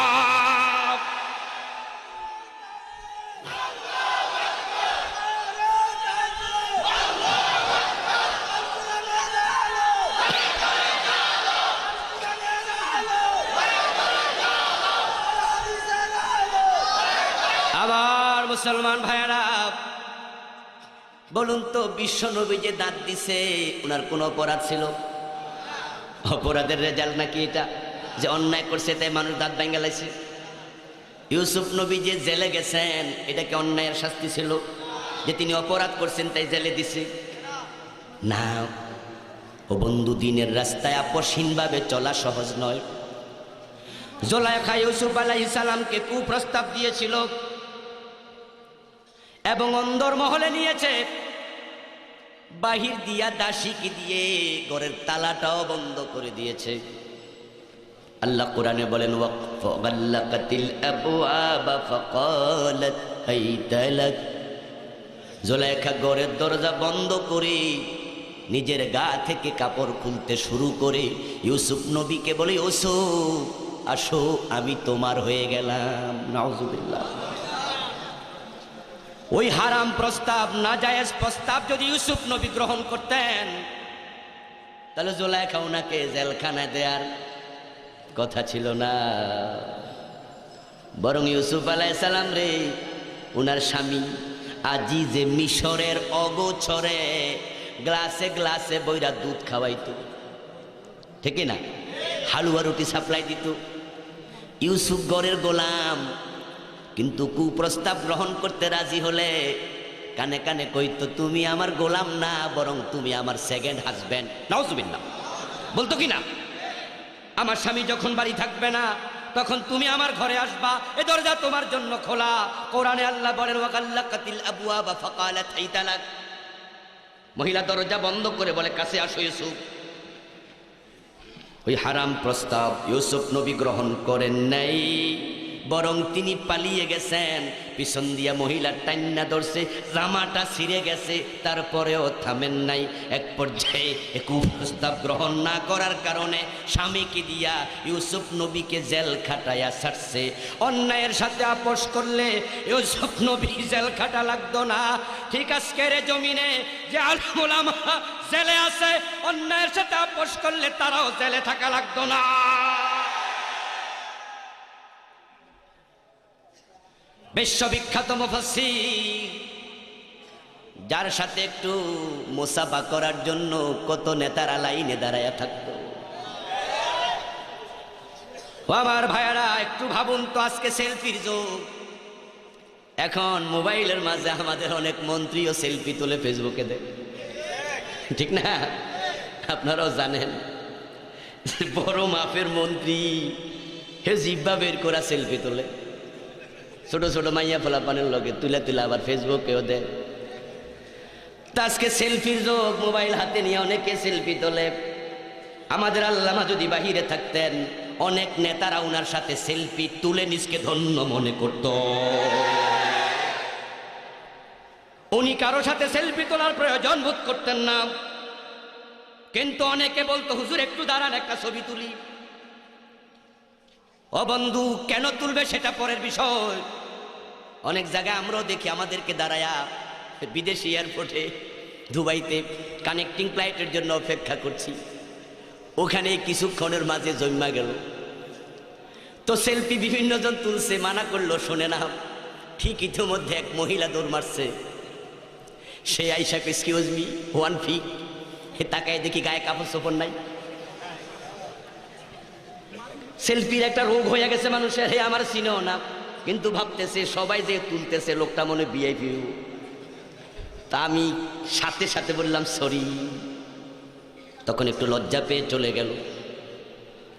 আবার মুসলমান ভাইয়েরা বলুন তো, বিশ্ব নবী যে দাঁত দিছে ওনার কোন অপরাধ ছিল? অপরাধের রেজাল্ট নাকি এটা যে অন্যায় করছে তাই মানুষ দাঁত ভেঙে লাইছে? ইউসুফ নবী যে জেলে গেছেন এটা কি অন্যায়ের শাস্তি ছিল যে তিনি অপরাধ করছেন তাই জেলে দিছে? না ও বন্ধু, দিনের রাস্তায় আপসহীনভাবে চলা সহজ নয়। জুলাইখা ইউসুফ আলাইহিস সালামকে কুপ্রস্তাব দিয়েছিল এবং অন্দরমহলে নিয়েছে, বাহির দিয়া দাসীকে দিয়ে ঘরের তালাটাও বন্ধ করে দিয়েছে। আল্লাহ কোরআনে বলেন, ওয়াগাল্লাকাতিল আবওয়াবা ফাকালাত হাইতা লাক। জুলাইখা ঘরের দরজা বন্ধ করে নিজের গা থেকে কাপড় খুলতে শুরু করে ইউসুফ নবীকে বলে, ইউসুফ আসো, আমি তোমার হয়ে গেলাম। নাউজুবিল্লাহ। ওই হারাম প্রস্তাব, নাজায়েজ প্রস্তাব যদি ইউসুফ নবী গ্রহণ করতেন তাহলে জুলাইখা ওনাকে জেলখানায় দেওয়ার কথা ছিল না। বরং ইউসুফ আলাইহিস সালাম রে ওনার স্বামী আজিজে মিশরের অগোছরে গ্লাসে গ্লাসে বইরা দুধ খাওয়াইতো, ঠিক না? হালুয়া রুটি সাপ্লাই দিত। ইউসুফ গরের গোলাম, কিন্তু কুপ্রস্তাব গ্রহণ করতে রাজি হলে কানে কানে কইতো, তুমি আমার গোলাম না, বরং তুমি আমার সেকেন্ড হাজবেন্ড। নাউজুবিল্লাহ। বলতো কি না, আমার স্বামী যখন বাড়ি থাকবে না তখন তুমি আমার ঘরে আসবা, এ দরজা তোমার জন্য খোলা। কোরআনে আল্লাহ বলেন, ওয়াগাল্লাকাতিল আবওয়াবা ফাকালাত হাইতা লাক। মহিলা দরজা বন্ধ করে বলে, কাছে আসো ইউসুফ। ওই হারাম প্রস্তাব ইউসুফ নবী গ্রহণ করেন নাই, বরং তিনি পালিয়ে গেছেন। পিছন দিয়া মহিলা টান্না ধরছে, জামাটা ছিঁড়ে গেছে, তারপরেও থামেন নাই। এক পর্যায়ে কুপ্রস্তাব গ্রহণ না করার কারণে স্বামীকে দিয়া ইউসুফ নবীকে জেল খাটাইয়া ছাড়ছে। অন্যায়ের সাথে আপোষ করলে ইউসুফ নবী জেল খাটা লাগতো না। ঠিক আজকের জমিনে যে আলেম ওলামা জেলে আছে, অন্যায়ের সাথে আপোষ করলে তারাও জেলে থাকা লাগতো না। বিশ্ববিখ্যাত মুফাসসির, যার সাথে একটু মুসাফা করার জন্য কত নেতারা লাইনে দাঁড়ায়া থাকতো। আমার ভাইয়ারা একটু ভাবুন তো, আজকে সেলফির যুগ। এখন মোবাইলের মাঝে আমাদের অনেক মন্ত্রীও সেলফি তুলে ফেসবুকে দেয়, ঠিক না? আপনারাও জানেন, বড় মাপের মন্ত্রী হে জিব্বা বের করা সেলফি তোলে, ছোট ছোট মাইয়া ফোলা পানের লগে তুলে তুলে আবার ফেসবুকেও দেয়। তা আজকে সেলফির যুগ, মোবাইল হাতে নিয়ে অনেকে সেলফি তোলে। আমাদের আল্লামা যদি বাহিরে থাকতেন, অনেক নেতারা ওনার সাথে সেলফি তুলে নিজকে ধন্য মনে করত। উনি কারো সাথে সেলফি তোলার প্রয়োজন বোধ করতেন না, কিন্তু অনেকে বলতো, হুজুর একটু দাঁড়ান, একটা ছবি তুলি। ও বন্ধু, কেন তুলবে সেটা পরের বিষয়। অনেক জায়গায় আমরাও দেখি আমাদেরকে দাঁড়ায়া বিদেশি এয়ারপোর্টে দুবাইতে কানেক্টিং ফ্লাইটের জন্য অপেক্ষা করছি, ওখানে কিছুক্ষণের মাঝে জন্মা গেল। তো সেলফি বিভিন্ন জন তুলছে, মানা করলো, শোনে না। ঠিক ইতিমধ্যে এক মহিলা দৌড় মারছে, সে আইসা, এক্সকিউজ মি, 1 ফিট। তাকায় দেখি গায়ে কাপড় চোপড় নাই। সেলফির একটা রোগ হয়ে গেছে মানুষের, হে আমার চিনেও না, কিন্তু ভাবতেছে সবাই যে তুলতেছে লোকটা মনে ভিআইপি। তা আমি সাথে সাথে বললাম সরি, তখন একটু লজ্জা পেয়ে চলে গেল।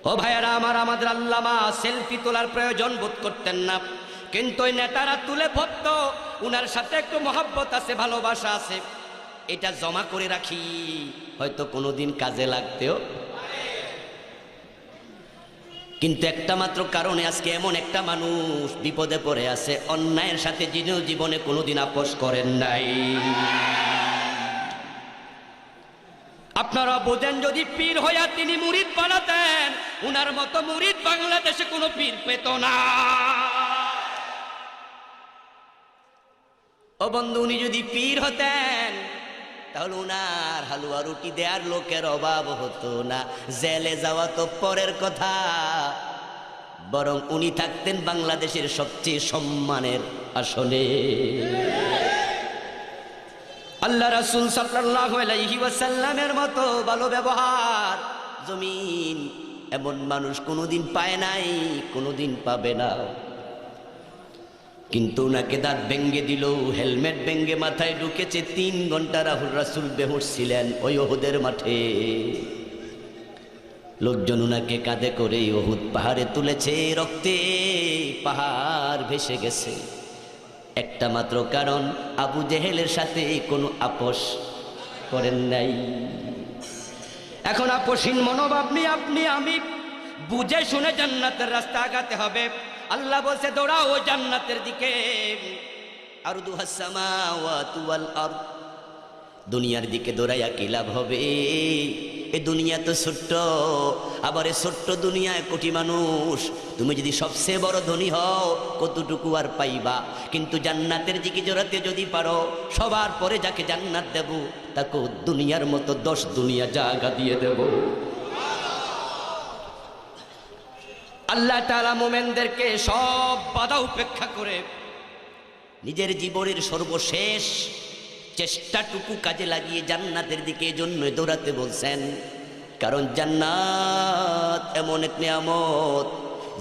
ও ভাইয়ারা আমার, আমাদের আল্লামা সেলফি তোলার প্রয়োজন বোধ করতেন না, কিন্তু ওই নেতারা তুলে ভক্ত, উনার সাথে একটু মহব্বত আছে, ভালোবাসা আছে, এটা জমা করে রাখি, হয়তো কোনোদিন কাজে লাগতেও। কিন্তু একটা মাত্র কারণে আজকে এমন একটা মানুষ বিপদে পড়ে আছে, অন্যায়ের সাথে যিনি জীবনে কোনোদিন আপোষ করেন নাই। আপনারা বোঝেন, যদি পীর হইয়া তিনি মুরিদ বানাতেন, উনার মতো মুরিদ বাংলাদেশে কোনো পীর পেত না। ও বন্ধু, উনি যদি পীর হতেন তাহলে উনার হালুয়া রুটি দেওয়ার লোকের অভাব হতো না। জেলে যাওয়া তো পরের কথা, বরং উনি থাকতেন বাংলাদেশের সবচেয়ে সম্মানের আসনে। আল্লাহ রাসূল সাল্লাল্লাহু আলাইহি ওয়াসাল্লামের মতো ভালো ব্যবহার জমিন এমন মানুষ কোনোদিন পায় নাই, কোনোদিন পাবে না। কিন্তু উনাকে দাঁত ভেঙ্গে দিল, হেলমেট ভেঙ্গে মাথায় ঢুকেছে। 3 ঘন্টা রাসূল বেহুশ ছিলেন ওই উহুদের মাঠে। লোকজন উনাকে কাঁধে করে উহুদ পাহাড়ে তুলেছে, রক্তে পাহাড় ভেসে গেছে। একটা মাত্র কারণ, আবু জেহেলের সাথে কোনো আপোষ করেন নাই। এখন আপোষহীন মনোভাব নিয়ে আপনি আমি বুঝে শুনে জান্নাতের রাস্তা আগাতে হবে। আল্লাহ বলছে দৌড়াও ওই জান্নাতের দিকে। আরদুহাস সামাওয়াতু ওয়াল আরদ, দুনিয়ার দিকে দৌড়াইয়া কি লাভ হবে? এ দুনিয়া তো ছোট্ট, আবার এ ছোট্ট দুনিয়ায় কোটি মানুষ। তুমি যদি সবচেয়ে বড় ধনী হও, কতটুকু আর পাইবা? কিন্তু জান্নাতের দিকে জোরাতে যদি পারো, সবার পরে যাকে জান্নাত দেব তাকে দুনিয়ার মতো 10 দুনিয়া জায়গা দিয়ে দেব। আল্লাহ তাআলা মুমিনদেরকে সব বাধা উপেক্ষা করে নিজের জীবনের সর্বশেষ চেষ্টাটুকু কাজে লাগিয়ে জান্নাতের দিকে এজন্য দৌড়াতে বলছেন। কারণ জান্নাত এমন এক নিয়ামত,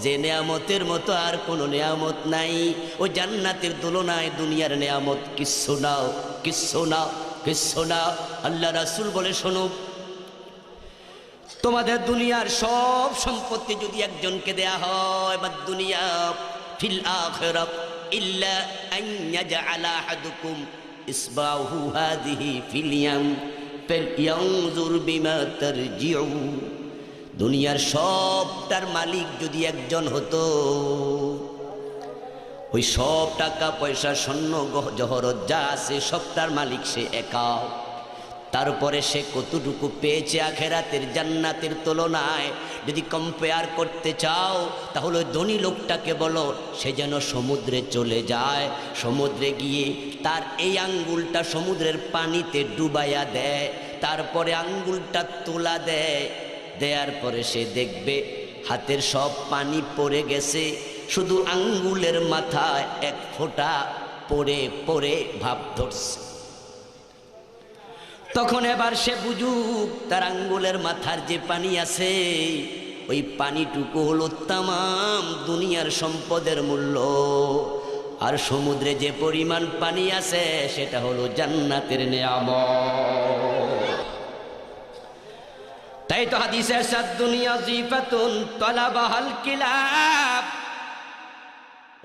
যে নিয়ামতের মতো আর কোনো নিয়ামত নাই। ও জান্নাতের তুলনায় দুনিয়ার নিয়ামত কিচ্ছু নাও, কিচ্ছু নাও, কিচ্ছু না। আল্লাহ রাসূল বলে, শোনো, তোমাদের দুনিয়ার সব সম্পত্তি যদি একজনকে দেয়া হয়, বা দুনিয়া ফিল আখিরাত ইল্লা আন ইয়াজআলা আহাদুকুম ইসবাহু হাযিহি ফিল ইয়াম ফালইয়ানজুর বিমা তারজিউ। দুনিয়ার সবটার মালিক যদি একজন হতো, ওই সব টাকা পয়সা স্বর্ণ জহরত যা আছে সবটার মালিক সে একা। তারপরে সে কতটুকু পেয়েছে আখেরাতের জান্নাতের তুলনায় যদি কম্পেয়ার করতে চাও, তাহলে ধনী লোকটাকে বলো সে যেন সমুদ্রে চলে যায়, সমুদ্রে গিয়ে তার এই আঙ্গুলটা সমুদ্রের পানিতে ডুবাইয়া দেয়, তারপরে আঙ্গুলটা তোলা দেয়, দেওয়ার পরে সে দেখবে হাতের সব পানি পড়ে গেছে, শুধু আঙ্গুলের মাথায় 1 ফোঁটা পড়ে পড়ে ভাব ধরছে। তখন এবার সে বুঝুক তার আঙ্গুলের মাথার যে পানি আছে, ওই পানিটুকু হলো তামাম দুনিয়ার সম্পদের মূল্য। আর সমুদ্রে যে পরিমাণ পানি আছে সেটা হলো জান্নাতের নিয়ামত। তাই তো হাদিসে সাদ দুনিয়া জিফাতুন তালাবাহাল কিলাব।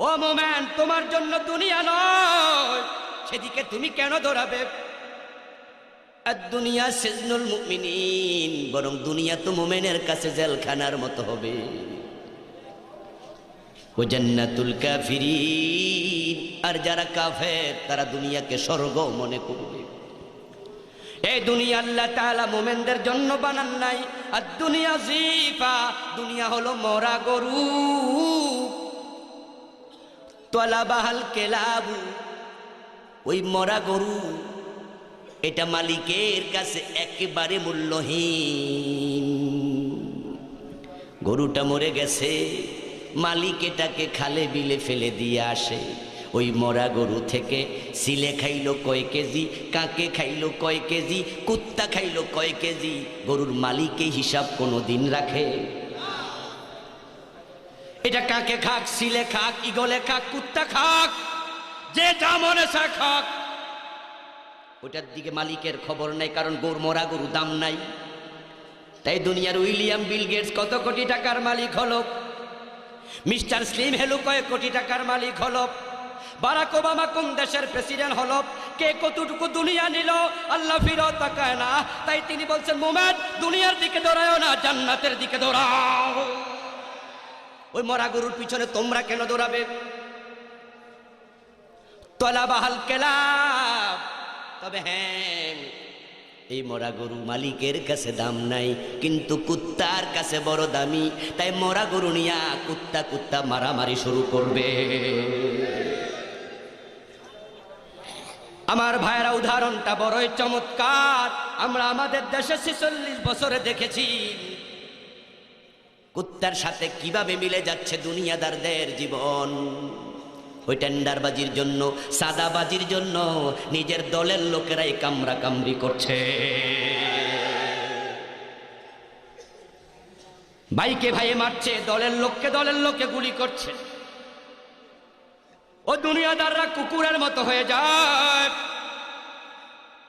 ও মোমেন, তোমার জন্য দুনিয়া নয়, সেদিকে তুমি কেন দৌড়াবে? দুনিয়া সিজনুল মুমিনিন, বরং দুনিয়া তো মুমিনের কাছে জেলখানার মতো হবে। ও জান্নাতুল কাফিরিন, আর যারা কাফের তারা দুনিয়াকে স্বর্গ মনে করবে। এই দুনিয়া আল্লাহ তাআলা মুমিনদের জন্য বানান নাই। আর দুনিয়া জিফা, দুনিয়া হলো মরা গরু। তলাবাহাল কেলাবু, ওই মরা গরু, এটা মালিকের কাছে একেবারে মূল্যহীন। গরুটা মরে গেছে, মালিক এটাকে খালে বিলে ফেলে দিয়ে আসে। ওই মরা গরু থেকে সিলে খাইলো কয় কেজি, কাকে খাইলো কয় কেজি, কুত্তা খাইলো কয় কেজি, গরুর মালিকে হিসাব কোনো দিন রাখে? এটা কাকে খাক, সিলে খাক, ইগলে খাক, কুত্তা খাক, যে যা মনে চায় খাক, ওটার দিকে মালিকের খবর নাই, কারণ গরু মরা গরু দাম নাই। তাই দুনিয়ার উইলিয়াম বিল গেটস কত কোটি টাকার মালিক হলো, মিস্টার স্লিম হেলু কয়েক কোটি টাকার মালিক হলো, বারাক ওবামা কোন দেশের প্রেসিডেন্ট হলো, কে কতটুকু দুনিয়া নিল, আল্লাহ ফিরত তাকায় না। তাই তিনি বলছেন, মোমেন দুনিয়ার দিকে দৌড়াও না, জান্নাতের দিকে দৌড়াও। ওই মরা গরুর পিছনে তোমরা কেন দৌড়াবে? তলাবাহাল কেলাব। তবে হ্যাঁ, এই মরা গরু মালিকের কাছে দাম নাই, কিন্তু কুত্তার কাছে বড় দামি। তাই মরা গরু নিয়া কুত্তা কুত্তা মারামারি শুরু করবে। আমার ভাইয়েরা, উদাহরণটা বড়ই চমৎকার। আমরা আমাদের দেশে 46 বছরে দেখেছি কুত্তার সাথে কিভাবে মিলে যাচ্ছে দুনিয়াদারদের জীবন। ওই টেন্ডারবাজির জন্য, সাদাবাজির জন্য নিজের দলের লোকেরাই কামরা কামড়ি করছে। ভাইকে ভাইয়ে মারছে, দলের লোককে গুলি করছে। ও দুনিয়াদাররা কুকুরের মতো হয়ে যায়।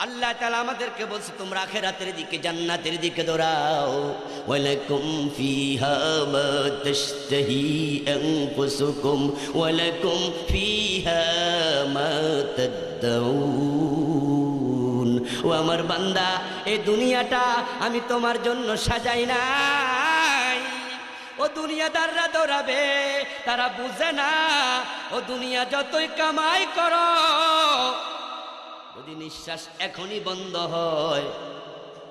আল্লাহ তাআলা আমাদেরকে বলছে, তোমরা আখিরাতের দিকে, জান্নাতের দিকে দৌড়াও। ওয়ালাকুম ফিহা মা তাশতাহি আনফুসুকুম ওয়ালাকুম ফিহা মা তাদউন। ও আমার বান্দা, এই দুনিয়াটা আমি তোমার জন্য সাজাই নাই। ও দুনিয়াদাররা দৌড়াবে, তারা বুঝে না ও দুনিয়া যতই কামাই করো, যদি নিঃশ্বাস এখনই বন্ধ হয়,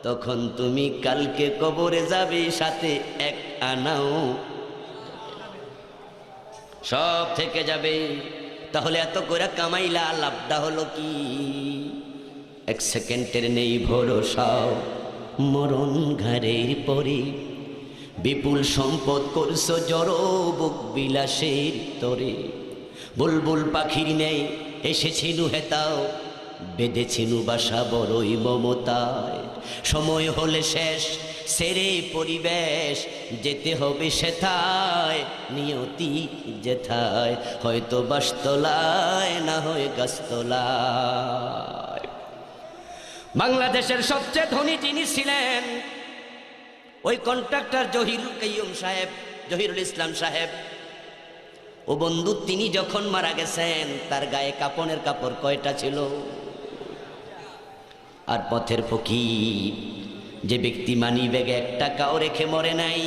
তখন তুমি কালকে কবরে যাবে, সাথে এক আনাও সব থেকে যাবে। তাহলে এত করে কামাইলা, লাভটা হলো কি? এক সেকেন্ডের নেই ভরসা, মরণ ঘাড়ের পরে। বিপুল সম্পদ করছো জড়ো বুক বিলাসের তরে। বুলবুল পাখির নেই এসেছিল হেতাও, বেঁধেছিনু বাসা বড়ই মমতায়। সময় হলে শেষ, সেরে পরিবেশ, যেতে হবে সেথায়, নিয়তি যেথায়, হয়তো বাসতলায়, না হয় গাছতলায়। বাংলাদেশের সবচেয়ে ধনী যিনি ছিলেন, ওই কন্ট্রাক্টর জহিরুল ইসলাম সাহেব। ও বন্ধু, তিনি যখন মারা গেছেন, তার গায়ে কাপনের কাপড় কয়টা ছিল? আর পথের ফকির যে ব্যক্তি মানি ব্যাগে 1 টাকাও রেখে মরে নাই,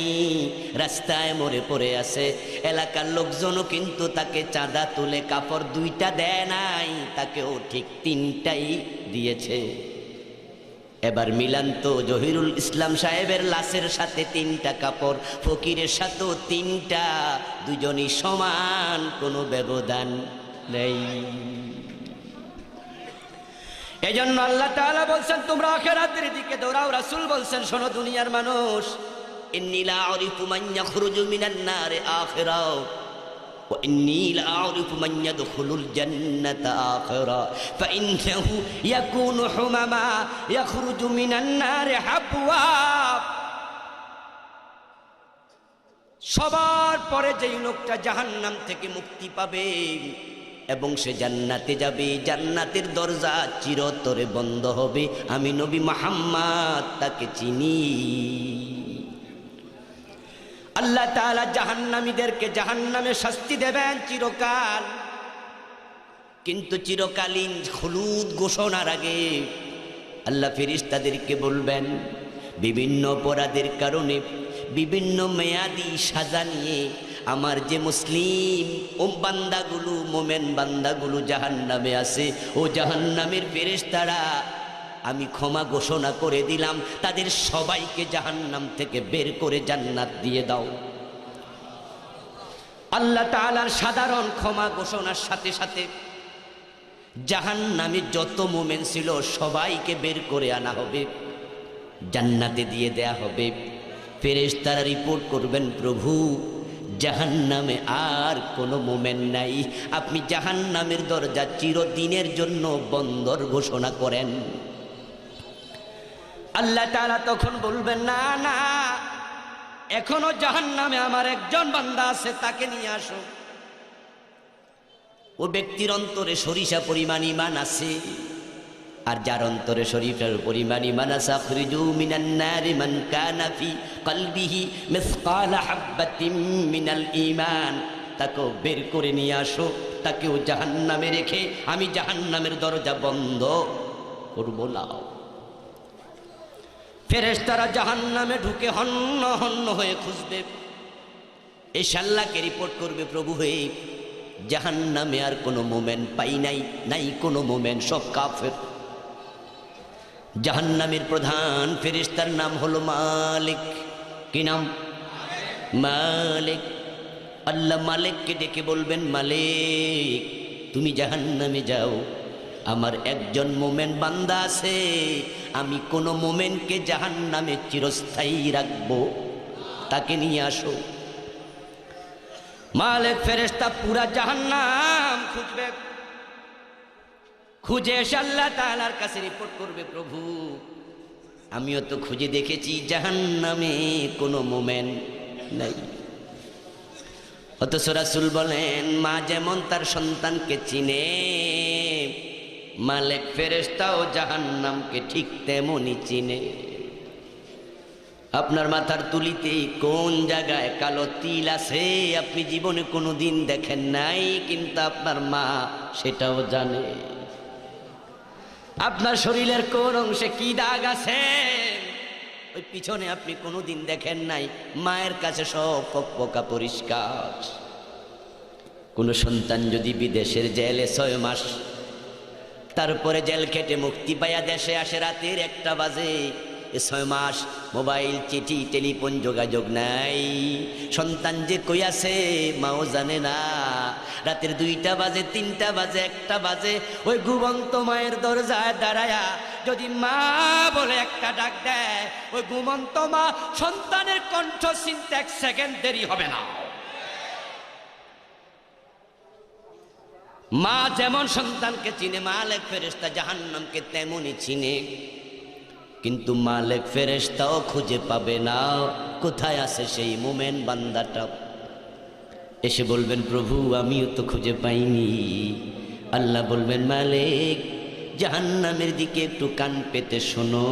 রাস্তায় মরে পড়ে আছে, এলাকার লোকজনও কিন্তু তাকে চাঁদা তুলে কাপড় 2টা দেয় নাই, তাকেও ঠিক 3টাই দিয়েছে। এবার মিলান তো, জহিরুল ইসলাম সাহেবের লাশের সাথে 3টা কাপড়, ফকিরের সাথেও 3টা, দুজনই সমান, কোনো ব্যবধান নেই। এজন্য আল্লাহ তাআলা বলছেন, তোমরা আখিরাতের দিকে দৌড়াও। রাসূল বলছেন, শোনো দুনিয়ার মানুষ, ইন্নী লা আরিফু মান ইয়াখরুজু মিনান নারি আখিরা ওয়া ইন্নী লা আরিফু মান ইয়াদখুলুল জান্নাতা আখিরা ফাইন্নাহু ইয়াকুনু হুমামা ইয়াখরুজু মিনান নারি হাবওয়া। সবার পরে যেই লোকটা জাহান্নাম থেকে মুক্তি পাবে এবং সে জান্নাতে যাবে, জান্নাতের দরজা চিরতরে বন্ধ হবে, আমি নবী মুহাম্মদ তাকে চিনি। আল্লাহ তাআলা জাহান্নামীদেরকে জাহান্নামে শাস্তি দেবেন চিরকাল, কিন্তু চিরকালীন খুলুদ ঘোষণার আগে আল্লাহ ফেরেশতাদেরকে বলবেন, বিভিন্ন অপরাধের কারণে বিভিন্ন মেয়াদি সাজা নিয়ে আমার যে মুসলিম ও বান্দাগুলো, মোমেন বান্দাগুলো জাহান্নামে আছে, ও জাহান্নামের ফেরেশতারা আমি ক্ষমা ঘোষণা করে দিলাম, তাদের সবাইকে জাহান্নাম থেকে বের করে জান্নাত দিয়ে দাও। আল্লাহ তাআলার সাধারণ ক্ষমা ঘোষণার সাথে সাথে জাহান্নামে যত মোমেন ছিল সবাইকে বের করে আনা হবে, জান্নাতে দিয়ে দেয়া হবে। ফেরেশতারা রিপোর্ট করবেন, প্রভু জাহান্নামে আর কোনো মোমেন নাই। আপনি জাহান্নামের দরজা চিরদিনের জন্য বন্দর ঘোষণা করেন। আল্লাহ তাআলা তখন বলবেন, না না, এখনো জাহান্নামে আমার একজন বান্দা আছে, তাকে নিয়ে আসো। ও ব্যক্তির অন্তরে সরিষা পরিমাণ ঈমান আছে, আর যার অন্তরে সরিষার পরিমাণ ঈমান আছে, আখরিজু মিনান নারি মান কানা ফি কলবিহি মিসকালা হাববাতিন মিনাল ঈমান, তাকে বের করে নিয়ে আসো। তাকেও জাহান্নামে রেখে আমি জাহান্নামের দরজা বন্ধ করব না। ফেরেশতারা জাহান্নামে ঢুকে হন্য হন্য হয়ে খুঁজবে, এসে আল্লাহকে রিপোর্ট করবে, প্রভু হয়ে জাহান্নামে আর কোনো মোমেন পাই নাই, নাই কোনো মোমেন, সব কাফের। জাহান্নামের প্রধান ফেরেশতার নাম হলো মালিক। কি নাম? মালিক। আল্লাহ মালিককে ডেকে বলবেন, মালিক তুমি জাহান্নামে যাও, আমার একজন মোমেন বান্দা আছে, আমি কোন মোমেনকে জাহান্নামে চিরস্থায়ী রাখবো, তাকে নিয়ে আসো। মালিক ফেরেশতা পুরা জাহান্নাম খুঁজবে, খুঁজে এসে আল্লাহ তাআলার কাছে রিপোর্ট করবে, প্রভু আমিও তো খুঁজে দেখেছি জাহান্নামে কোনো মোমেন নাই। অথচ রাসূল বলেন, মা যেমন তার সন্তানকে চিনে, মালিক ফেরেশতাও জাহান্নামকে ঠিক তেমনই চিনে। আপনার মাথার তুলিতে কোন জায়গায় কালো তিল আছে আপনি জীবনে কোনোদিন দেখেন নাই, কিন্তু আপনার মা সেটাও জানে। আপনার শরীরের কোন অংশে কি দাগ আছে ওই পিছনে আপনি কোনোদিন দেখেন নাই, মায়ের কাছে সব পকপকা পরিষ্কার। কোন সন্তান যদি বিদেশের জেলে 6 মাস, তারপরে জেল কেটে মুক্তি পাইয়া দেশে আসে রাতের 1টা বাজে, 6 মাস মোবাইল, চিঠি, টেলিফোন যোগাযোগ নাই, সন্তান যে কই আছে মাও জানে না। রাতের 2টা বাজে, 3টা বাজে, 1টা বাজে, ওই ঘুমন্ত মায়ের দরজায় দাঁড়ায়া যদি মা বলে একটা ডাক দেয়, ওই ঘুমন্ত মা সন্তানের কণ্ঠ চিনতে 1 সেকেন্ড দেরি হবে না। মা যেমন সন্তানকে চিনে, মালিক ফেরেশতা জাহান্নামকে তেমনই চিনে। কিন্তু মালিক ফেরেশতাও খুঁজে পাবে না কোথায় আছে সেই মোমেন বান্দাটা। এসে বলবেন, প্রভু আমিও তো খুঁজে পাইনি। আল্লাহ বলবেন, মালিক জাহান্নামের দিকে একটু কান পেতে শোনো।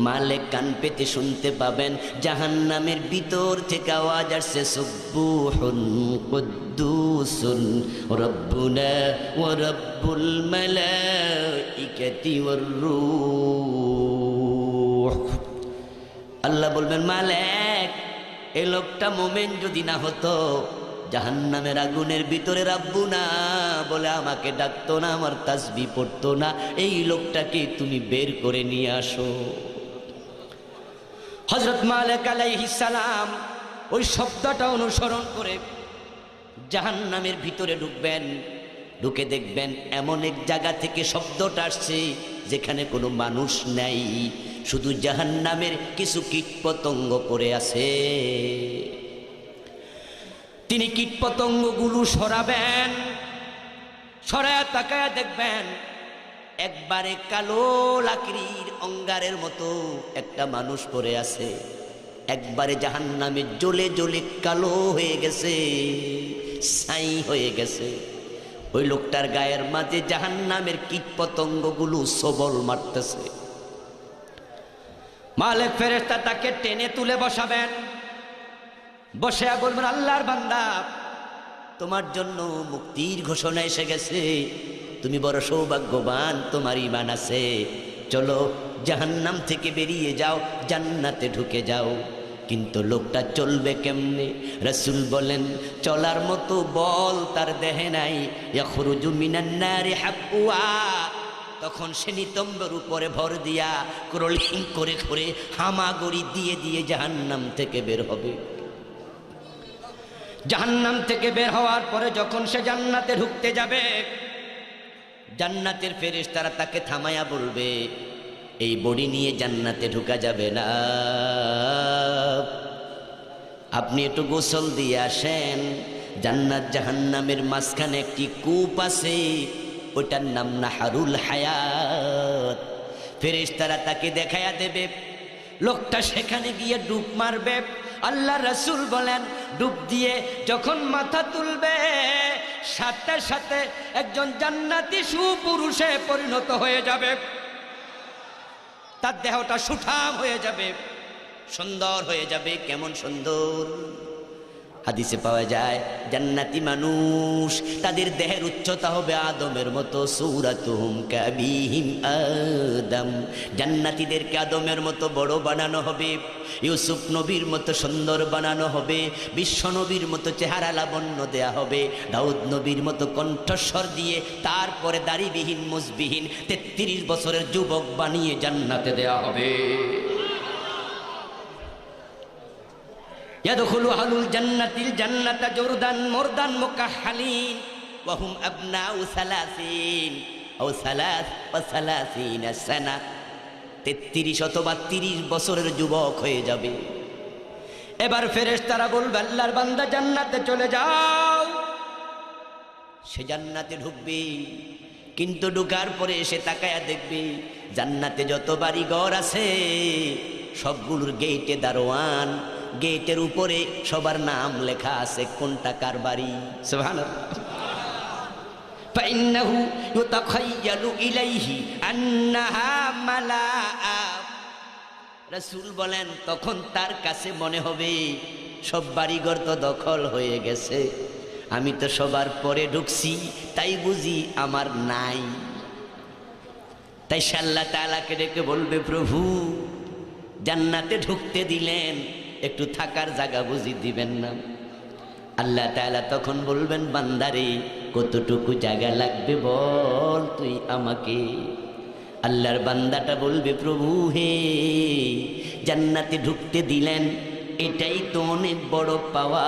মালিক কান পেতে শুনতে পাবেন জাহান্নামের ভিতর থেকে আওয়াজ আসছে, সুবহুন কুদ্দুসুন রব্বুনা ওয়া রব্বুল মালাইকাতি ওয়ার রূহ। আল্লাহ বলবেন, মালিক এই লোকটা মোমেন যদি না হতো, জাহান্নামের আগুনের ভিতরে রাব্বুনা বলে আমাকে ডাকতো না, আমার তাসবিহ পড়তো না, এই লোকটাকে তুমি বের করে নিয়ে আসো। হযরত মালিক আলাইহিস সালাম ওই শব্দটা অনুসরণ করে জাহান্নামের ভিতরে ঢুকবেন। ঢুকে দেখবেন এমন এক জায়গা থেকে শব্দটা আসছে যেখানে কোনো মানুষ নাই, শুধু জাহান্নামের কিছু কীটপতঙ্গ পড়ে আছে। তিনি কীটপতঙ্গগুলো সরাবেন, সরায়া তাকায়া দেখবেন একবারে কালো লাকড়ির অঙ্গারের মতো একটা মানুষ পড়ে আছে, একবারে জাহান্নামে জ্বলে জ্বলে কালো হয়ে গেছে, ছাই হয়ে গেছে। ওই লোকটার গায়ের মাঝে জাহান্নামের কীটপতঙ্গগুলো সবল মারতেছে। মালিক ফেরেশতা তাকে টেনে তুলে বসাবেন, বসে বলবেন, আল্লাহর বান্দা তোমার জন্য মুক্তির ঘোষণা এসে গেছে, তুমি বড় সৌভাগ্যবান, তোমার ঈমান আছে, চলো জাহান্নাম থেকে বেরিয়ে যাও, জান্নাতে ঢুকে যাও। কিন্তু লোকটা চলবে কেমনে? রাসূল বলেন, চলার মতো বল তার দেহে নাই। ইয়াখরুজু মিনান নারি হাক্কুয়া, তখন সে নিতম্বের উপরে ভর দিয়া ক্রলিং করে করে হামাগুড়ি দিয়ে দিয়ে জাহান্নাম থেকে বের হবে। জাহান্নাম থেকে বের হওয়ার পরে যখন সে জান্নাতে ঢুকতে যাবে, জান্নাতের ফেরেশতারা তাকে থামায়া বলবে, এই বডি নিয়ে জান্নাতে ঢোকা যাবে না, আপনি একটু গোসল দিয়ে আসেন। জান্নাত জাহান্নামের মাঝখানে একটি কূপ আছে, ওটার নাম নাহারুল হায়াত। ফেরেশতারা তাকে দেখায়া দেবে, লোকটা সেখানে গিয়ে ডুব মারবে। আল্লাহ রাসূল বলেন, ডুব দিয়ে যখন মাথা তুলবে, সাথে সাথে একজন জান্নাতি সুপুরুষে পরিণত হয়ে যাবে। তার দেহটা সুঠাম হয়ে যাবে, সুন্দর হয়ে যাবে। কেমন সুন্দর! হাদিসে পাওয়া যায় জান্নাতি মানুষ, তাদের দেহের উচ্চতা হবে আদমের মতো, সূরাতুহুম কাবিহিম আদম। জান্নাতীদেরকে আদমের মতো বড় বানানো হবে, ইউসুফ নবীর মতো সুন্দর বানানো হবে, বিশ্ব নবীর মতো চেহারা লাবণ্য দেয়া হবে, দাউদ নবীর মতো কণ্ঠস্বর দিয়ে তারপরে দাড়িবিহীন মুছবিহীন 33 বছরের যুবক বানিয়ে জান্নাতে দেয়া হবে। ইয়াদখুলু আহলুল জান্নাতিল জান্নাতা জুরদান মুরদান মুকাহহালিন ওয়া হুম আবনাউ 30 আও 33 সানা। 33 অথবা 30 বছরের যুবক হয়ে যাবে। এবার ফেরেশতারা বলবে, আল্লাহর বান্দা জান্নাতে চলে যাও। সে জান্নাতে ঢুকবে, কিন্তু ঢুকার পরে সে তাকায়া দেখবে জান্নাতে যত বাড়ি ঘর আছে সবগুলোর গেটে দারোয়ান, গেটের উপরে সবার নাম লেখা আছে, কোনটা কার বাড়ি। সুবহানাল্লাহ। ফাইন্নাহু ইউতাখায়্যালু ইলাইহি আন্নাহা মালাআ। রাসূল বলেন, তখন তার কাছে মনে হবে সব বাড়িঘর তো দখল হয়ে গেছে, আমি তো সবার পরে ঢুকছি, তাই বুঝি আমার নাই। তাই সে আল্লাহ তাআলাকে ডেকে বলবে, প্রভু জান্নাতে ঢুকতে দিলেন, একটু থাকার জায়গা বুঝি দিবেন না? আল্লাহ তাআলা তখন বলবেন, বান্দারে কতটুকু জায়গা লাগবে বল তুই আমাকে। আল্লাহর বান্দাটা বলবে, প্রভু হে, জান্নাতে ঢুকতে দিলেন, এটাই তো অনেক বড় পাওয়া,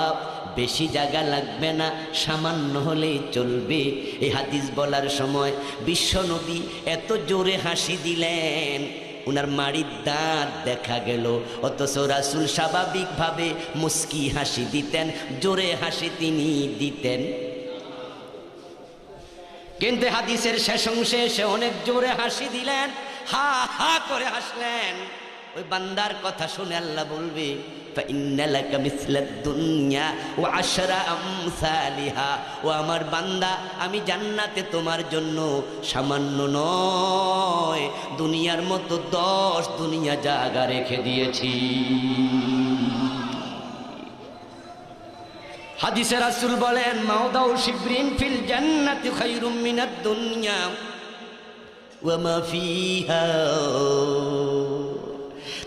বেশি জায়গা লাগবে না, সামান্য হলেই চলবে। এই হাদিস বলার সময় বিশ্বনবী এত জোরে হাসি দিলেন, উনার মাড়ির দাঁত দেখা গেল, অথচ রাসূল স্বাভাবিকভাবে মুস্কি হাসি দিতেন, জোরে হাসি তিনি দিতেন। কিন্তু হাদিসের শেষ অংশে সে অনেক জোরে হাসি দিলেন, হা হা করে হাসলেন। ওই বান্দার কথা শুনে আল্লাহ বলবে, ফাইন্না লাকা মিসলাদ দুনিয়া ওয়া আশরা আমসালিহা। ও আমার বান্দা, আমি জান্নাতে তোমার জন্য সামান্য নয়, দুনিয়ার মতো 10 দুনিয়া জায়গা রেখে দিয়েছি। হাদিসে রাসূল বলেন, মাওদাউ শিবরিন ফিল জান্নাতি খায়রুম মিনাদ দুনিয়া ওয়া মা ফিহা।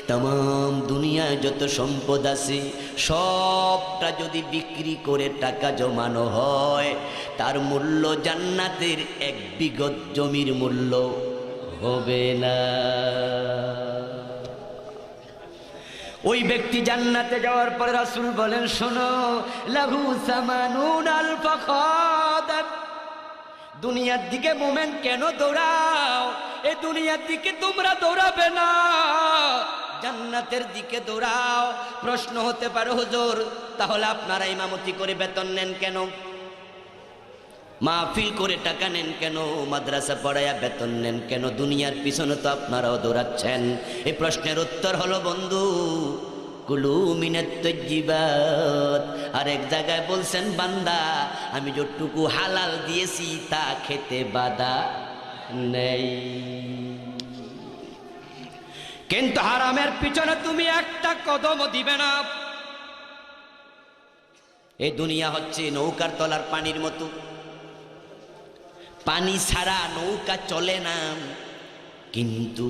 तमाम দুনিয়ায় যত সম্পদ আছে সবটা যদি বিক্রি করে টাকা জমানো হয়, তার মূল্য জান্নাতের 1 বিঘত জমির মূল্য হবে না। ওই ব্যক্তি জান্নাতে যাওয়ার পরে রাসূল বলেন, শোনো, লাহু সামানুন আলফ খাদাম। দুনিয়ার দিকে মোমেন কেন দৌড়াও? এই দুনিয়ার দিকে তোমরা দৌড়াবে না, জান্নাতের দিকে দৌড়াও। প্রশ্ন হতে পারে, হুজুর তাহলে আপনারা ইমামতি করে বেতন নেন কেন? মাহফিল করে টাকা নেন কেন? মাদ্রাসা পড়ায়া বেতন নেন কেন? দুনিয়ার পিছনে তো আপনারাও দৌড়াচ্ছেন। এই প্রশ্নের উত্তর হলো, বন্ধু, কুলু মিনাত তাইয়্যিবাত। আর এক জায়গায় বলছেন, বান্দা আমি যতটুকু হালাল দিয়েছি তা খেতে বাধা নেই, কিন্তু হারামের পিছনে তুমি একটা কদমও দিবে না। এই দুনিয়া হচ্ছে নৌকার তলার পানির মতো, পানি ছাড়া নৌকা চলে না। কিন্তু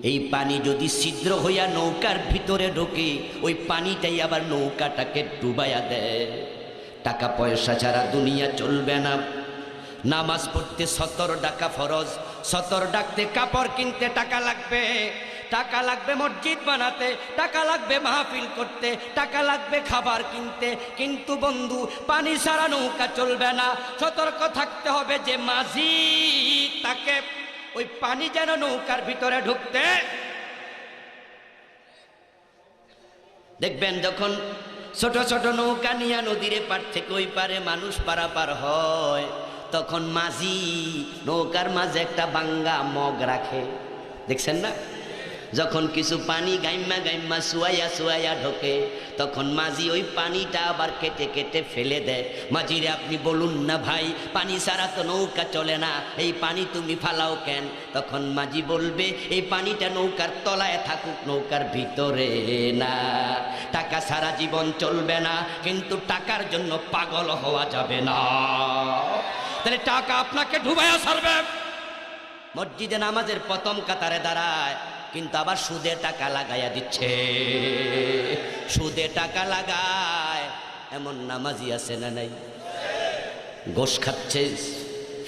এই পানি যদি ছিদ্র হইয়া নৌকার ভিতরে ঢোকে, ওই পানিটাই আবার নৌকাটাকে ডুবাইয়া দেয়। টাকা পয়সা ছাড়া দুনিয়া চলবে না। নামাজ পড়তে 70 টাকা ফরজ, 70 ডাকতে কাপড় কিনতে টাকা লাগবে, টাকা লাগবে মসজিদ বানাতে, টাকা লাগবে মাহফিল করতে, টাকা লাগবে খাবার কিনতে। কিন্তু বন্ধু, পানি ছাড়া নৌকা চলবে না। সতর্ক থাকতে হবে যে মাঝি তাকে ওই পানি যেন নৌকার ভিতরে ঢুকতে। দেখবেন যখন ছোট ছোট নৌকা নিয়ে নদীর পার থেকে ওই পারে মানুষ পারাপার হয়, তখন মাঝি নৌকার মাঝে একটা বাঙ্গা মগ রাখে, দেখছেন না? যখন কিছু পানি গাইম্মা গাইম্মা শুয়াইয়া শুয়াইয়া ঢোকে, তখন মাঝি ওই পানিটা আবার কেটে কেটে ফেলে দেয়। মাঝিরে আপনি বলুন না ভাই, পানি ছাড়া তো নৌকা চলে না, এই পানি তুমি ফালাও কেন? তখন মাঝি বলবে, এই পানিটা নৌকার তলায় থাকুক, নৌকার ভিতরে না। টাকা ছাড়া জীবন চলবে না, কিন্তু টাকার জন্য পাগল হওয়া যাবে না। তাহলে টাকা আপনাকে ডুবাইয়া ছাড়বে। মসজিদে নামাজের প্রথম কাতারে দাঁড়ায়, কিন্তু আবার সুদে টাকা লাগাইয়া দিচ্ছে, সুদে টাকা লাগায়। এমন নামাজি আছে না নাই? ঘোষ খাচ্ছে,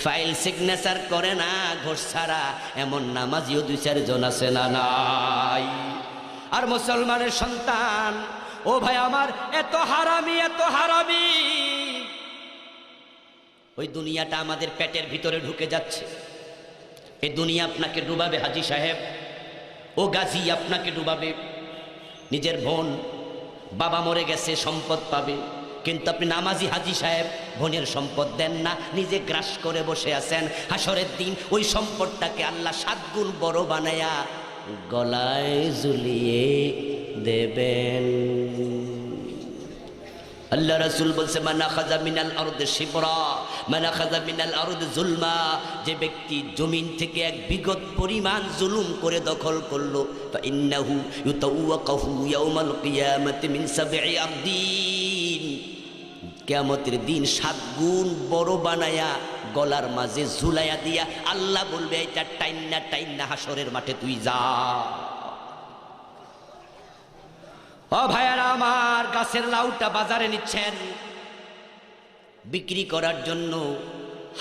ফাইল সিগনেচার করে না ঘোষ ছাড়া, এমন নামাজিও 2-4 জন আছে না নাই? আর মুসলমানের সন্তান, ও ভাই আমার, এত হারামি এত হারামি, ওই দুনিয়াটা আমাদের পেটের ভিতরে ঢুকে যাচ্ছে। এই দুনিয়া আপনাকে ডুবাবে হাজী সাহেব, ও গাজী আপনাকে ডুবাবে। নিজের বোন বাবা মরে গেছে, সম্পদ পাবে, কিন্তু আপনি নামাজি হাজী সাহেব বোনের সম্পদ দেন না, নিজে গ্রাস করে বসে আছেন। হাসরের দিন ওই সম্পদটাকে আল্লাহ 7 গুণ বড় বানায়া গলায় ঝুলিয়ে দেবেন। আল্লাহ রাসূল বলছে, মান আখাযা মিনাল আরদি শিবরা মান আখাযা মিনাল আরদি যুলমা, যে ব্যক্তি জমিন থেকে এক বিগত পরিমাণ জুলুম করে দখল করলো, ফাইন্নাহু ইউতাওয়াকাহু ইয়াউমাল কিয়ামাতি মিন 7 আরদিন, কিয়ামতের দিন 7 গুণ বড় বানায়া গলার মাঝে ঝুলাইয়া দিয়া আল্লাহ বলবে, এটা টাইন্না টাইন্না হাসরের মাঠে তুই যা। ও ভাইয়ারা আমার, গাছের লাউটা বাজারে নিচ্ছেন বিক্রি করার জন্য,